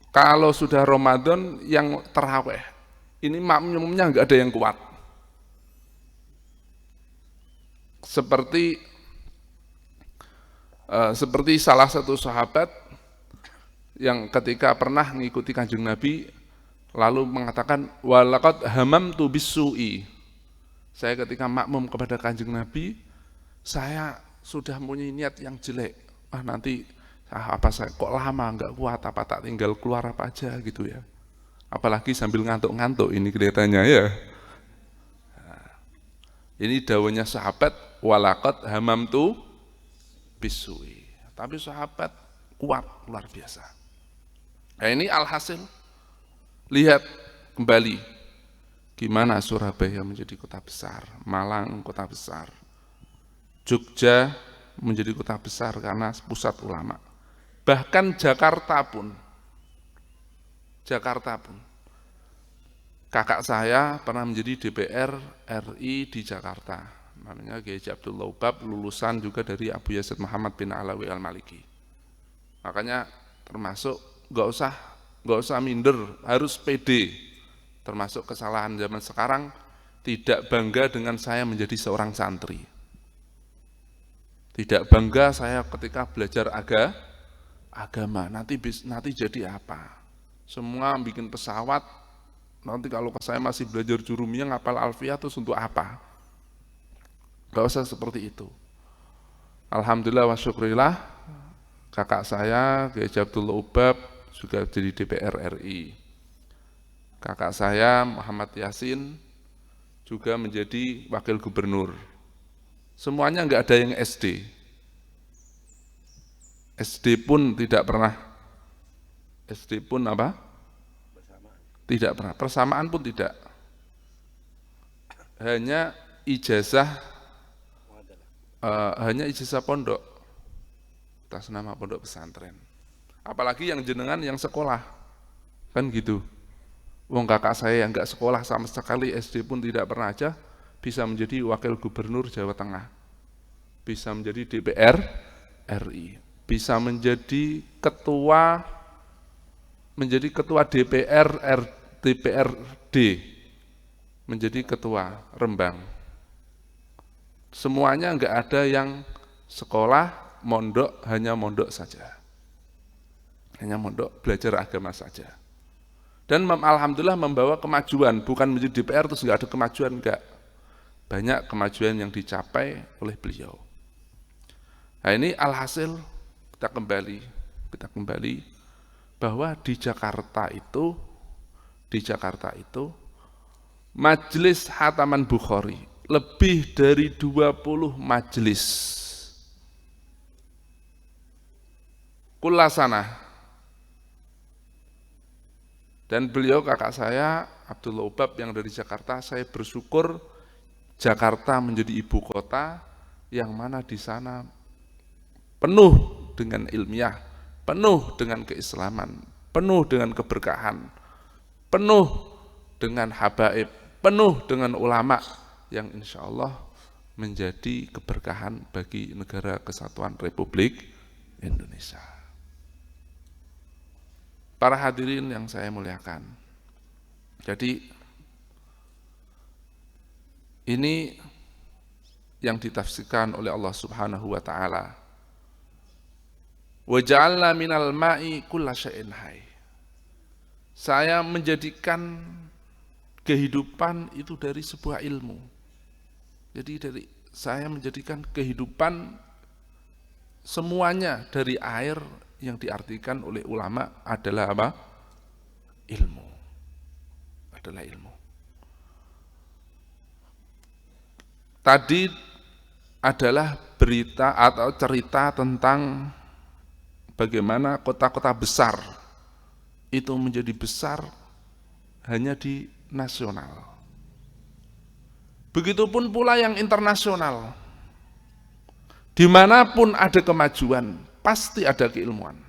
Kalau sudah Ramadan yang terawih, ini makmumnya nggak ada yang kuat. Seperti salah satu sahabat yang ketika pernah mengikuti Kanjeng Nabi lalu mengatakan walaqad hamamtu bisu'i. Saya ketika makmum kepada Kanjeng Nabi, saya sudah punya niat yang jelek. Nanti saya kok lama enggak kuat, apa tak tinggal keluar apa aja gitu ya. Apalagi sambil ngantuk-ngantuk ini kelihatannya ya. Ini dawuhnya sahabat walaqad hamamtu bisu'i. Tapi sahabat kuat luar biasa. Nah ini alhasil, lihat kembali gimana Surabaya menjadi kota besar, Malang kota besar, Jogja menjadi kota besar karena pusat ulama. Bahkan Jakarta pun, kakak saya pernah menjadi DPR RI di Jakarta, namanya Kiai Abdul Laubab, lulusan juga dari Abu Yazid Muhammad bin Alawi Al-Maliki. Makanya termasuk nggak usah minder, harus pede. Termasuk kesalahan zaman sekarang, tidak bangga dengan saya menjadi seorang santri. Tidak bangga saya ketika belajar agama, nanti jadi apa? Semua bikin pesawat, nanti kalau saya masih belajar jurumiyah ngapal alfiyah terus untuk apa? Gak usah seperti itu. Alhamdulillah wa syukrillah, kakak saya Kiai Abdullah Ubab juga jadi DPR RI. Kakak saya Muhammad Yasin juga menjadi wakil gubernur. Semuanya enggak ada yang SD. SD pun tidak pernah. SD pun apa? Tidak pernah. Persamaan pun tidak. Hanya ijazah pondok atas nama pondok pesantren. Apalagi yang jenengan yang sekolah, kan gitu. Wong kakak saya yang enggak sekolah sama sekali, SD pun tidak pernah aja, bisa menjadi wakil gubernur Jawa Tengah, bisa menjadi DPR RI, bisa menjadi ketua DPRD, menjadi ketua Rembang. Semuanya enggak ada yang sekolah, mondok, hanya mondok saja. Hanya mondok, belajar agama saja. Dan alhamdulillah membawa kemajuan, bukan menjadi DPR terus enggak ada kemajuan, enggak. Banyak kemajuan yang dicapai oleh beliau. Nah ini alhasil kita kembali bahwa di Jakarta itu Majelis Khataman Bukhari lebih dari 20 majelis kulasana, dan beliau kakak saya Abdullah Ubab yang dari Jakarta, saya bersyukur Jakarta menjadi ibu kota yang mana di sana penuh dengan ilmiah, penuh dengan keislaman, penuh dengan keberkahan, penuh dengan habaib, penuh dengan ulama yang insya Allah menjadi keberkahan bagi negara kesatuan Republik Indonesia. Para hadirin yang saya muliakan, jadi ini yang ditafsirkan oleh Allah Subhanahu wa taala. Wa ja'alna minal ma'i kulla syai'in hayy. Saya menjadikan kehidupan itu dari sebuah ilmu. Jadi saya menjadikan kehidupan semuanya dari air yang diartikan oleh ulama adalah apa? Ilmu. Adalah ilmu. Tadi adalah berita atau cerita tentang bagaimana kota-kota besar itu menjadi besar hanya di nasional. Begitupun pula yang internasional. Dimanapun ada kemajuan, pasti ada keilmuan.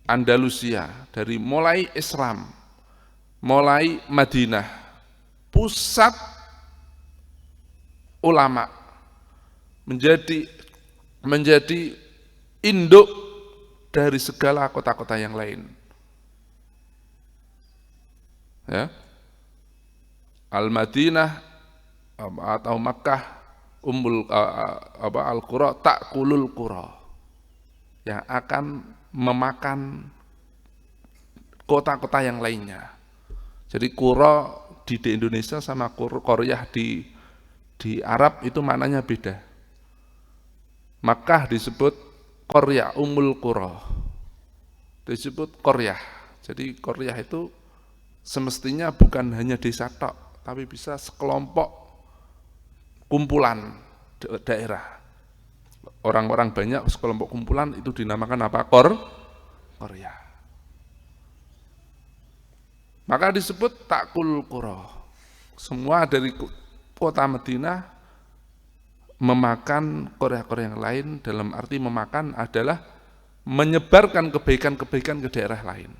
Andalusia, dari mulai Islam, mulai Madinah, pusat ulama, menjadi induk dari segala kota-kota yang lain. Ya. Al-Madinah atau Makkah al-Qura ta'kulul qura, yang akan memakan kota-kota yang lainnya. Jadi qura di Indonesia sama Qaryah di Arab itu maknanya beda. Makkah disebut Qaryah, Ummul Qura disebut Qaryah. Jadi Qaryah itu semestinya bukan hanya desa tok, tapi bisa sekelompok kumpulan daerah. Orang-orang banyak sekelompok kumpulan itu dinamakan apa? Qaryah. Maka disebut ta'kul qura. Semua dari kota Madinah memakan Qaryah-Qaryah yang lain, dalam arti memakan adalah menyebarkan kebaikan-kebaikan ke daerah lain.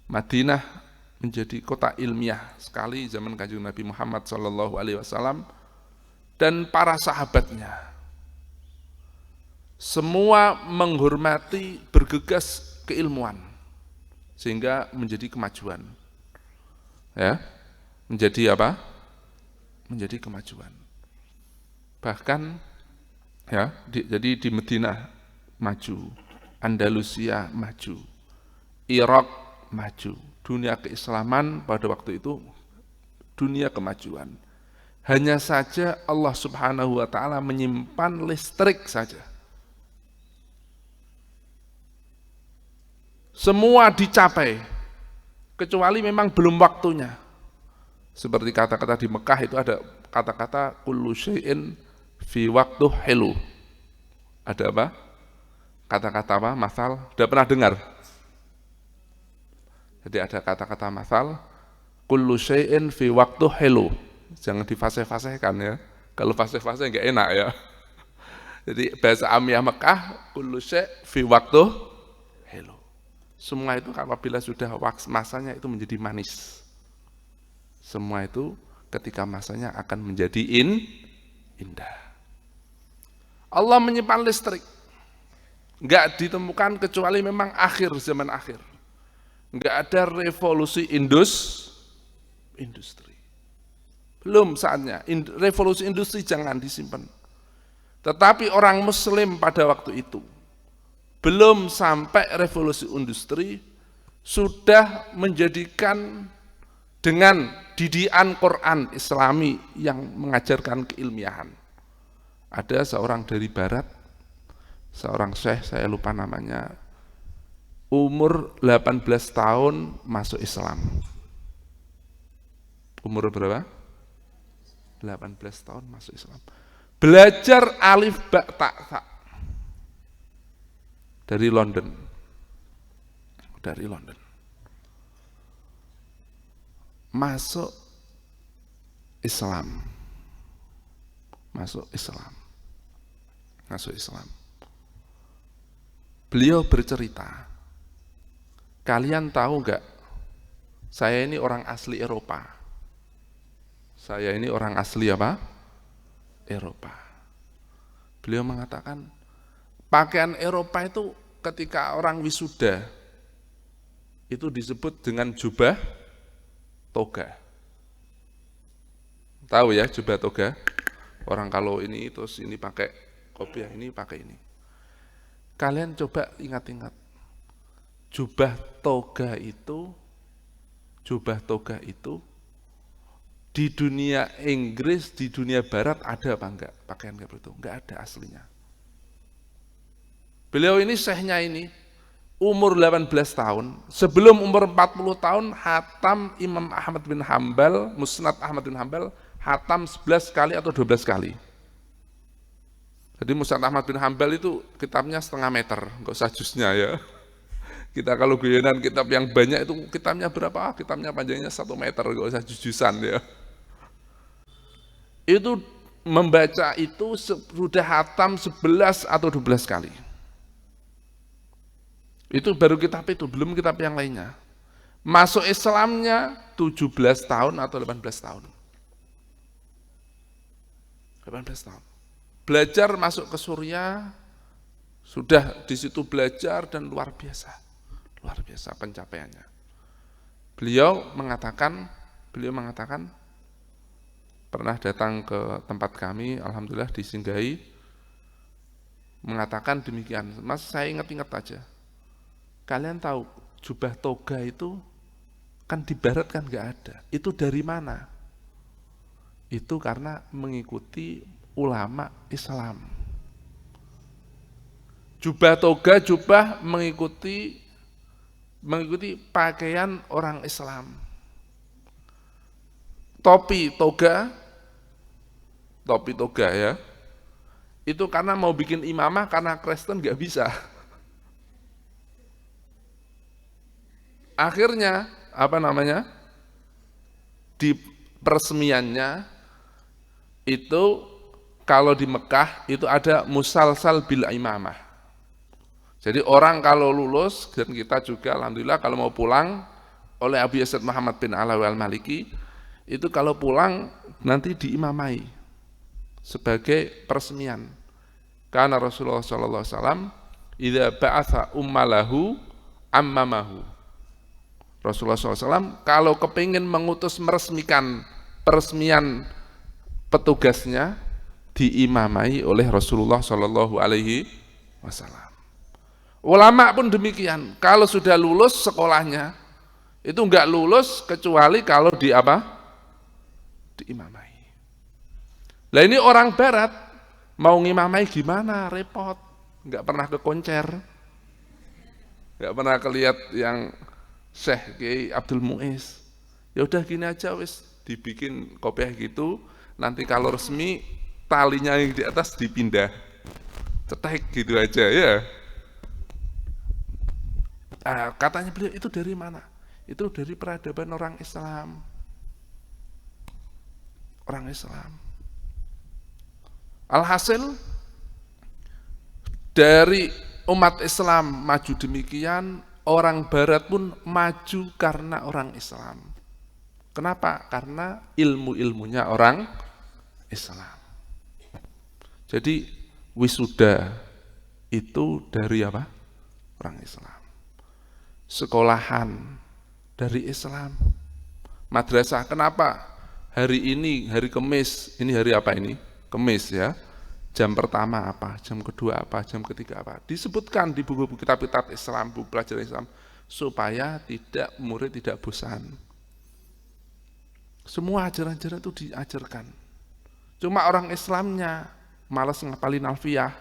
Madinah menjadi kota ilmiah sekali zaman Kanjeng Nabi Muhammad SAW dan para sahabatnya. semua menghormati, bergegas keilmuan, sehingga menjadi kemajuan. Ya, menjadi apa? Menjadi kemajuan. Bahkan ya, jadi di Madinah maju, Andalusia maju, Irak maju, dunia keislaman pada waktu itu dunia kemajuan. Hanya saja Allah Subhanahu wa taala menyimpan listrik saja. Semua dicapai, kecuali memang belum waktunya. Seperti kata-kata di Mekah itu ada kata-kata kullu syai'in fi waktu hilu. Ada apa? Kata-kata apa? Masal. Sudah pernah dengar? Jadi ada kata-kata masal kullu syai'in fi waktu hilu. Jangan difasih-fasihkan ya. Kalau fasih-fasih enggak enak ya. Jadi bahasa Amiyah Mekah kullu syai' fi waktu hilu. Semua itu apabila sudah masanya itu menjadi manis. Semua itu ketika masanya akan menjadi indah. Allah menyimpan listrik. Enggak ditemukan kecuali memang akhir zaman akhir. Enggak ada revolusi industri. Belum saatnya. Revolusi industri jangan disimpan. Tetapi orang muslim pada waktu itu belum sampai revolusi industri sudah menjadikan dengan didikan Quran Islami yang mengajarkan keilmiahan. Ada seorang dari barat, seorang syekh, saya lupa namanya, umur 18 tahun masuk Islam. Umur berapa? 18 tahun masuk Islam. Belajar alif ba ta tha dari London. Masuk Islam. Beliau bercerita, kalian tahu enggak, saya ini orang asli Eropa. Saya ini orang asli apa? Eropa. Beliau mengatakan, pakaian Eropa itu ketika orang wisuda, itu disebut dengan jubah toga. Tahu ya jubah toga? Orang kalau ini terus ini pakai kopiah, ini pakai ini. Kalian coba ingat-ingat, jubah toga itu di dunia Inggris, di dunia Barat ada apa enggak pakaian kayak itu? Enggak ada aslinya. Beliau ini syekhnya ini umur 18 tahun, sebelum umur 40 tahun hatam Imam Ahmad bin Hambal, Musnad Ahmad bin Hambal, hatam 11 kali atau 12 kali. Jadi Musnad Ahmad bin Hambal itu kitabnya setengah meter, enggak usah jusnya ya. Kita kalau guyonan kitab yang banyak itu kitabnya berapa? Kitabnya panjangnya 1 meter, enggak usah jus-jusan ya. Itu membaca itu sudah hatam 11 atau 12 kali. Itu baru kitab itu, belum kitab yang lainnya. Masuk Islamnya 17 tahun atau 18 tahun. 18 tahun. Belajar masuk ke Suriah, sudah di situ belajar dan luar biasa pencapaiannya. Beliau mengatakan pernah datang ke tempat kami, alhamdulillah disinggahi, mengatakan demikian, Mas saya ingat-ingat aja, kalian tahu jubah toga itu kan di barat kan nggak ada, itu dari mana? Itu karena mengikuti ulama Islam. Jubah toga, mengikuti pakaian orang Islam. Topi toga ya, itu karena mau bikin imamah, karena Kristen nggak bisa. Akhirnya di peresmiannya itu kalau di Mekah itu ada musalsal bil imamah. Jadi orang kalau lulus, dan kita juga alhamdulillah kalau mau pulang oleh Abu Yazid Muhammad bin Alawi al-Maliki, itu kalau pulang nanti diimamai sebagai peresmian. Karena Rasulullah sallallahu alaihi wasallam idza ba'atha ummalahu ammamahu. Rasulullah SAW kalau kepingin mengutus meresmikan peresmian petugasnya diimamai oleh Rasulullah Shallallahu Alaihi Wasallam. Ulama pun demikian. Kalau sudah lulus sekolahnya itu enggak lulus kecuali kalau diimamai. Lah ini orang Barat mau ngimamai gimana? Repot. Enggak pernah ke konser, enggak pernah kelihat yang Syekh Kiai Abdul Muiz. Ya udah gini aja wis dibikin kopiah gitu, nanti kalau resmi talinya yang di atas dipindah. Cetek gitu aja ya. Katanya beliau itu dari mana? Itu dari peradaban orang Islam. Orang Islam. Alhasil dari umat Islam maju demikian, orang Barat pun maju karena orang Islam. Kenapa? Karena ilmu-ilmunya orang Islam. Jadi wisuda itu dari apa? Orang Islam. Sekolahan dari Islam. Madrasah, kenapa? Hari ini, hari Kamis, ini hari apa ini? Kamis ya. Jam pertama apa, jam kedua apa, jam ketiga apa. Disebutkan di buku-buku kitab-kitab Islam, buku pelajaran Islam, supaya murid tidak bosan. Semua ajaran-ajaran itu diajarkan. Cuma orang Islamnya malas ngapalin alfiyah.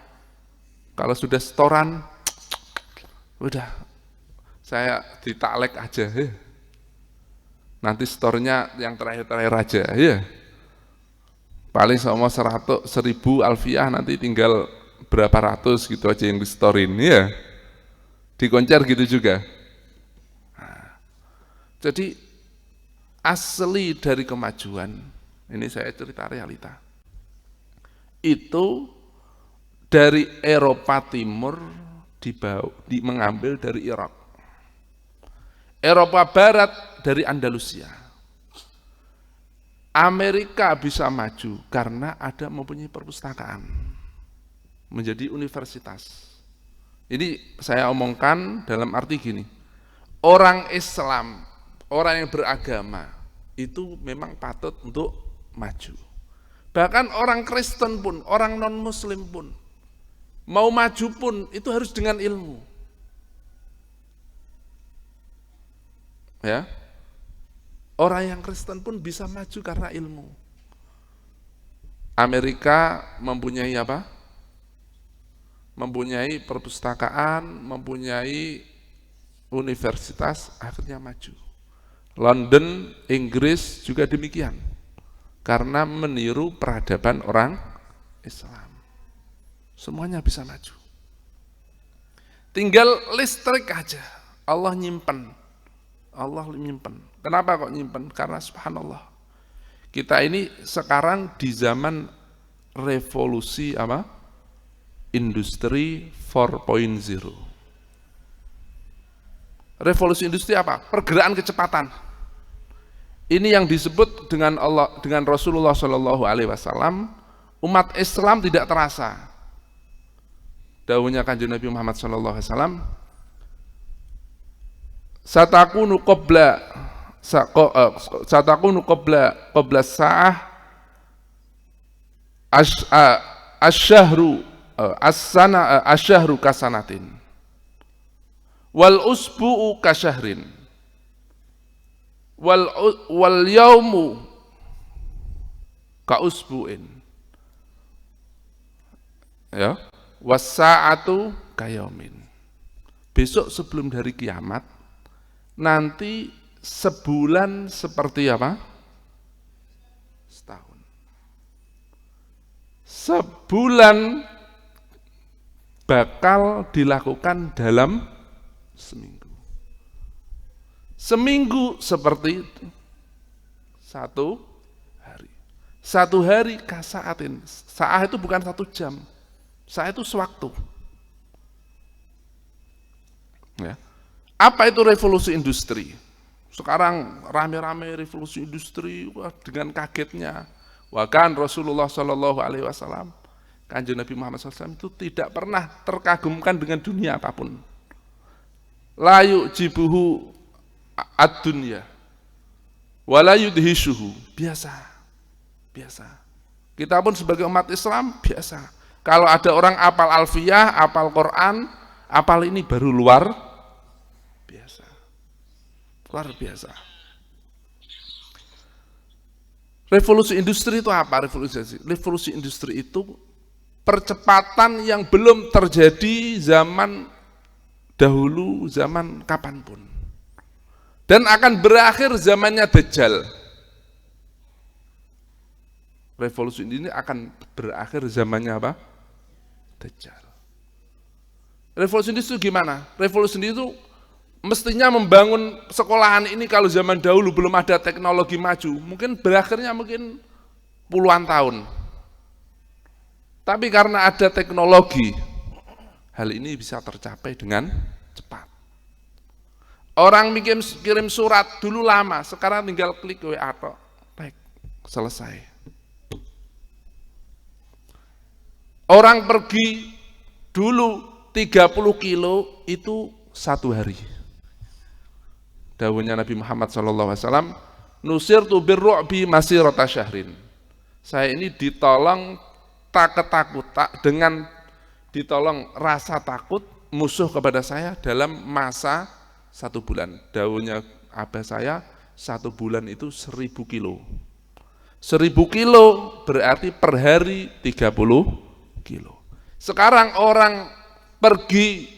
Kalau sudah setoran, udah saya ditaklek aja. Nanti setornya yang terakhir-terakhir aja. Ya. Paling sama 100.000 alfiyah nanti tinggal berapa ratus gitu aja yang disetorin ya. Di konser gitu juga. Nah, jadi asli dari kemajuan, ini saya cerita realita. Itu dari Eropa Timur mengambil dari Irak. Eropa Barat dari Andalusia. Amerika bisa maju karena ada mempunyai perpustakaan, menjadi universitas. Ini saya omongkan dalam arti gini, orang Islam, orang yang beragama, itu memang patut untuk maju. Bahkan orang Kristen pun, orang non-Muslim pun, mau maju pun itu harus dengan ilmu. Ya. Orang yang Kristen pun bisa maju karena ilmu. Amerika mempunyai apa? Mempunyai perpustakaan, mempunyai universitas, akhirnya maju. London, Inggris juga demikian. Karena meniru peradaban orang Islam. Semuanya bisa maju. Tinggal listrik aja. Allah nyimpen. Kenapa kok nyimpen? Karena subhanallah. Kita ini sekarang di zaman revolusi apa? Industri 4.0. Revolusi industri apa? Pergerakan kecepatan. Ini yang disebut dengan Rasulullah Shallallahu Alaihi Wasallam, umat Islam tidak terasa. Dawuhnya Kanjeng Nabi Muhammad Shallallahu Alaihi Wasallam, satakunu qabla sa'ah asyahru kasanatin wal usbu'u kasyahrin wal yaumu ka usbu'in ya was sa'atu kayaumin. Besok sebelum hari kiamat nanti sebulan seperti apa? Setahun. Sebulan bakal dilakukan dalam seminggu. Seminggu seperti itu. 1 hari. 1 hari kasaatin. Saah itu bukan 1 jam. Saah itu sewaktu. Ya. Apa itu revolusi industri? Sekarang rame-rame revolusi industri, wah, dengan kagetnya. Bahkan Rasulullah Shallallahu Alaihi Wasallam Kanjeng Nabi Muhammad SAW itu tidak pernah terkagumkan dengan dunia apapun. La yu'jibuhu ad-dunya wa la yudhishuhu. Biasa. Kita pun sebagai umat Islam biasa. Kalau ada orang apal alfiyah, apal Quran, apal ini baru luar biasa. Luar biasa. Revolusi industri itu apa? Revolusi industri itu percepatan yang belum terjadi zaman dahulu, zaman kapanpun. Dan akan berakhir zamannya Dajjal. Revolusi ini akan berakhir zamannya apa? Dajjal. Revolusi industri itu gimana? Revolusi industri itu mestinya membangun sekolahan ini kalau zaman dahulu belum ada teknologi maju, mungkin berakhirnya mungkin puluhan tahun. Tapi karena ada teknologi, hal ini bisa tercapai dengan cepat. Orang kirim surat dulu lama, sekarang tinggal klik WA tok, selesai. Orang pergi dulu 30 kilo itu 1 hari. Dawuhnya Nabi Muhammad SAW, nusirtu birru'bi masirata syahrin. Saya ini ditolong dengan ditolong rasa takut musuh kepada saya dalam masa 1 bulan. Dawuhnya abah saya, 1 bulan itu 1000 kilo. 1000 kilo berarti per hari 30 kilo. Sekarang orang pergi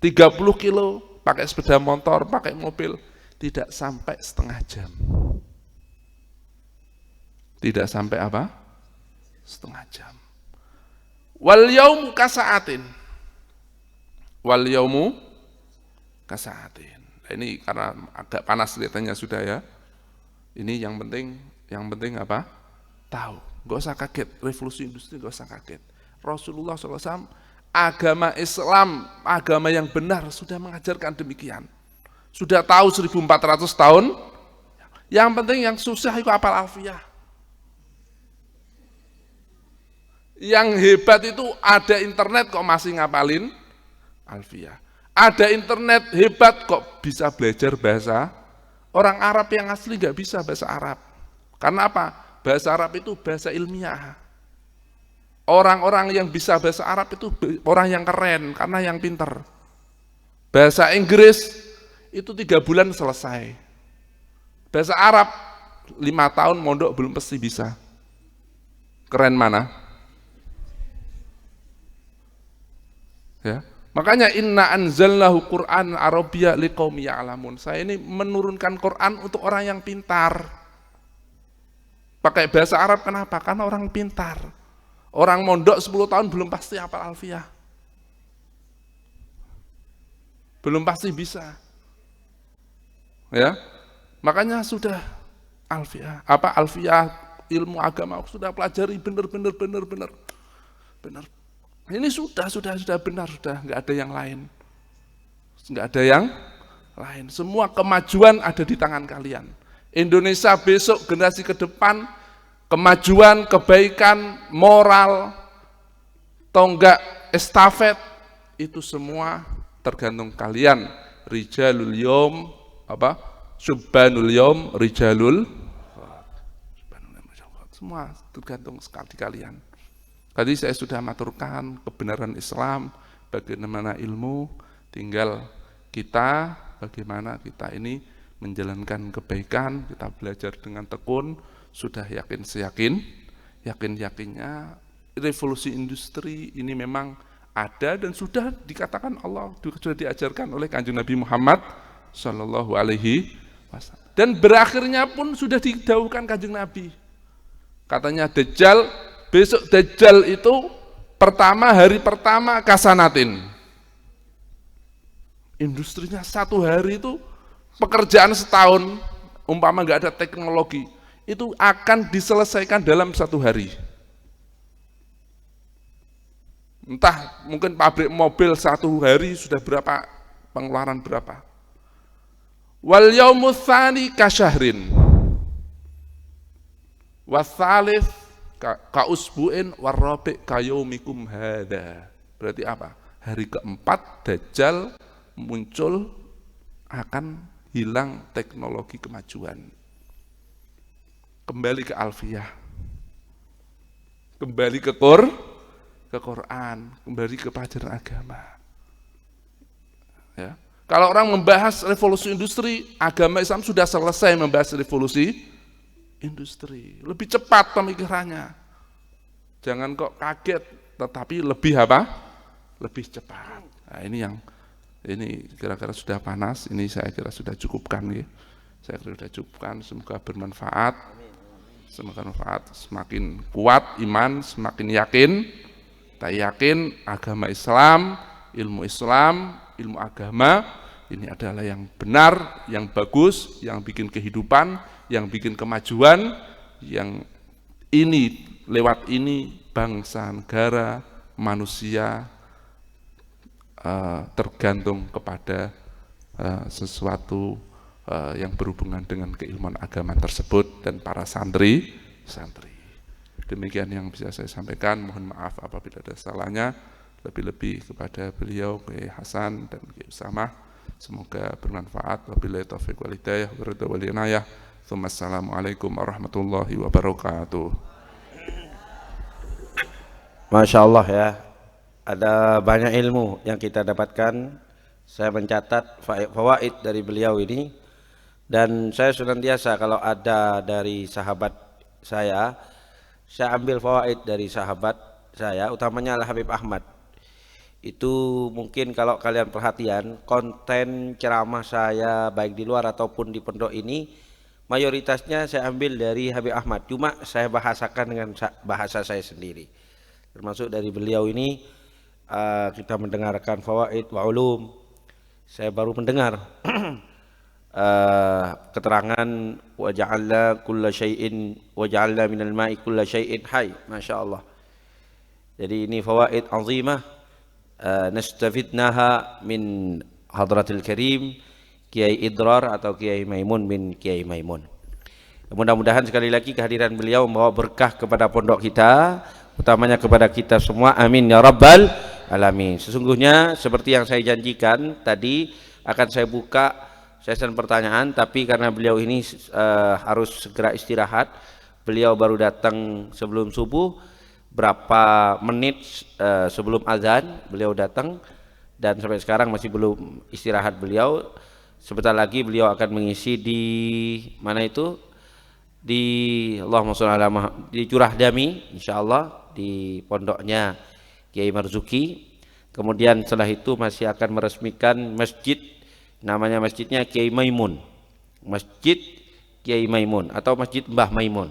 30 kilo pakai sepeda motor, pakai mobil, tidak sampai setengah jam. Tidak sampai apa? Setengah jam. Wal yaumu kasaatin. Wal yaumu kasaatin. Ini karena agak panas kelihatannya sudah ya. Ini yang penting apa? Tahu. Gak usah kaget, revolusi industri gak usah kaget. Rasulullah SAW, agama Islam, agama yang benar sudah mengajarkan demikian. Sudah tahu 1400 tahun. Yang penting yang susah itu apal alfiyah. Yang hebat itu ada internet kok masih ngapalin alfiyah. Ada internet hebat kok bisa belajar bahasa. Orang Arab yang asli gak bisa bahasa Arab. Karena apa? Bahasa Arab itu bahasa ilmiah. Orang-orang yang bisa bahasa Arab itu orang yang keren, karena yang pinter. Bahasa Inggris itu 3 bulan selesai. Bahasa Arab 5 tahun mondok belum pasti bisa. Keren mana? Ya. Makanya inna anzalnahu Qur'an Arabiyya liqaumi ya'lamun. Saya ini menurunkan Quran untuk orang yang pintar. Pakai bahasa Arab kenapa? Karena orang pintar. Orang mondok 10 tahun belum pasti hafal alfiyah. Belum pasti bisa. Ya. Makanya sudah alfiyah, alfiyah ilmu agama sudah pelajari benar. Ini sudah benar, sudah enggak ada yang lain. Enggak ada yang lain. Semua kemajuan ada di tangan kalian. Indonesia besok generasi ke depan, kemajuan, kebaikan, moral, tonggak estafet, itu semua tergantung kalian. Rijalul yom, Subhanul yom, rijalul, semua tergantung sekali kalian. Tadi saya sudah maturkan kebenaran Islam, bagaimana ilmu, tinggal kita, bagaimana kita ini menjalankan kebaikan, kita belajar dengan tekun, sudah yakinnya revolusi industri ini memang ada dan sudah dikatakan Allah, sudah diajarkan oleh Kanjeng Nabi Muhammad Sallallahu Alaihi Wasallam. Dan berakhirnya pun sudah didahulukan Kanjeng Nabi. Katanya Dajjal, besok Dajjal itu hari pertama kasanatin. Industrinya 1 hari itu pekerjaan setahun, umpama nggak ada teknologi, itu akan diselesaikan dalam 1 hari. Entah mungkin pabrik mobil 1 hari sudah berapa, pengeluaran berapa. Wal yaumul tsani kasyahrin. Wasalis kausbu'in warrabi kayaumikum hadza. Berarti apa? Hari keempat Dajjal muncul, akan hilang teknologi kemajuan. Kembali ke Alfiyah, kembali ke Quran, kembali ke pelajaran agama. Ya. Kalau orang membahas revolusi industri, agama Islam sudah selesai membahas revolusi industri. Lebih cepat pemikirannya. Jangan kok kaget, tetapi lebih apa? Lebih cepat. Nah, ini kira-kira sudah panas, ini saya kira sudah cukupkan ya. Saya kira sudah cukupkan, semoga bermanfaat. Semoga bermanfaat, semakin kuat iman, semakin yakin. Kita yakin agama Islam, ilmu agama ini adalah yang benar, yang bagus, yang bikin kehidupan, yang bikin kemajuan, yang ini lewat ini bangsa, negara, manusia tergantung kepada sesuatu yang berhubungan dengan keilmuan agama tersebut dan para santri. Demikian yang bisa saya sampaikan. Mohon maaf apabila ada salahnya. Lebih-lebih kepada beliau, Kiai Hasan dan Kiai Usamah. Semoga bermanfaat. Wabillahi taufiq wal hidayah wa ridha wal inayah. Assalamualaikum warahmatullahi wabarakatuh. Masya Allah ya, ada banyak ilmu yang kita dapatkan. Saya mencatat fawaid dari beliau ini, dan saya senantiasa kalau ada dari sahabat saya ambil fawaid dari sahabat saya, utamanya Al Habib Ahmad. Itu mungkin kalau kalian perhatian konten ceramah saya baik di luar ataupun di pondok ini mayoritasnya saya ambil dari Habib Ahmad, cuma saya bahasakan dengan bahasa saya sendiri. Termasuk dari beliau ini kita mendengarkan fawaid wa ulum. Saya baru mendengar keterangan wa ja'alna kulla syai'in wa ja'alna minal ma'i kulla syai'in hayy. Masya Allah. Jadi ini fawaid azimah nastafidnaha min hadratil karim Kiai Idrar atau Kiai Maimun bin Kiai Maimun. Mudah-mudahan sekali lagi kehadiran beliau membawa berkah kepada pondok kita, utamanya kepada kita semua. Amin ya rabbal alamin. Sesungguhnya seperti yang saya janjikan tadi, akan saya buka sesi pertanyaan, tapi karena beliau ini harus segera istirahat, beliau baru datang sebelum subuh, berapa menit sebelum azan beliau datang, dan sampai sekarang masih belum istirahat beliau. Sebentar lagi beliau akan mengisi di mana itu, di Allahumma sholli ala Muhammad, di Curah Dami insyaallah, di pondoknya Kiai Marzuki. Kemudian setelah itu masih akan meresmikan masjid, namanya masjidnya Kiai Maimun, Masjid Kiai Maimun atau Masjid Mbah Maimun.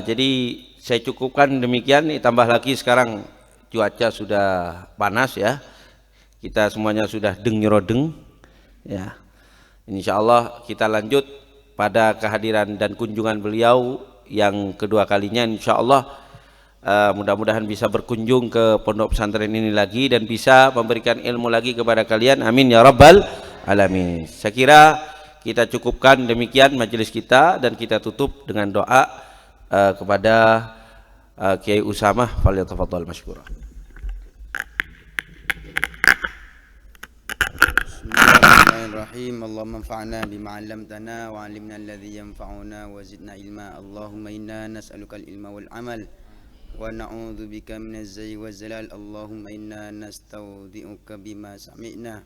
Jadi saya cukupkan demikian, tambah lagi sekarang cuaca sudah panas ya, kita semuanya sudah deng ya. Insyaallah kita lanjut pada kehadiran dan kunjungan beliau yang kedua kalinya. Insyaallah mudah-mudahan bisa berkunjung ke pondok pesantren ini lagi dan bisa memberikan ilmu lagi kepada kalian. Amin ya rabbal alamin. Saya kira kita cukupkan demikian majelis kita, dan kita tutup dengan doa kepada Kiai Usamah. Falyatafadhal masykura. Bismillahirrahmanirrahim. Allahumma anfa'na bima 'allamtana wa 'allimna alladhi yanfa'una wa zidna ilma. Allahumma inna nas'aluka al-ilma wal 'amal wa na'udzu bika minaz zayyi waz zalal. Allahumma inna nastawdi'uka bima sami'na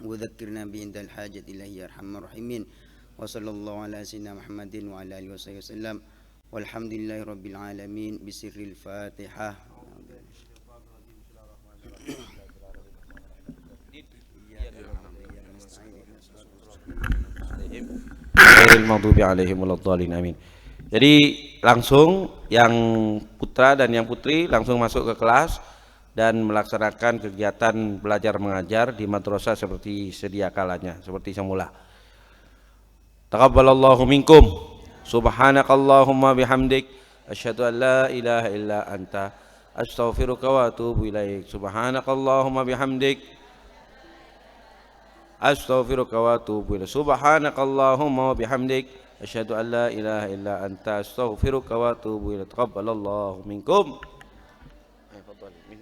wa dhakkirna bi indal hajati ilahi ya arhamar rahimin. Wa sallallahu ala sayyidina Muhammadin wa ala alihi wasallam. Walhamdulillahi rabbil alamin. Bisirril Fatihah. Amin. Jadi langsung yang putra dan yang putri langsung masuk ke kelas dan melaksanakan kegiatan belajar mengajar di madrasah seperti sedia kalanya, seperti semula. Taqabbalallahu minkum. Subhanakallahumma bihamdik asyhadu an la ilaha illa anta astaghfiruka wa atubu ilaik. Subhanakallahumma bihamdik astaghfiruka wa atubu ilaik. Subhanakallahumma bihamdik asyhadu an la ilaha illa anta astaghfiruka wa atubu ilaik. Taqabbalallahu minkum.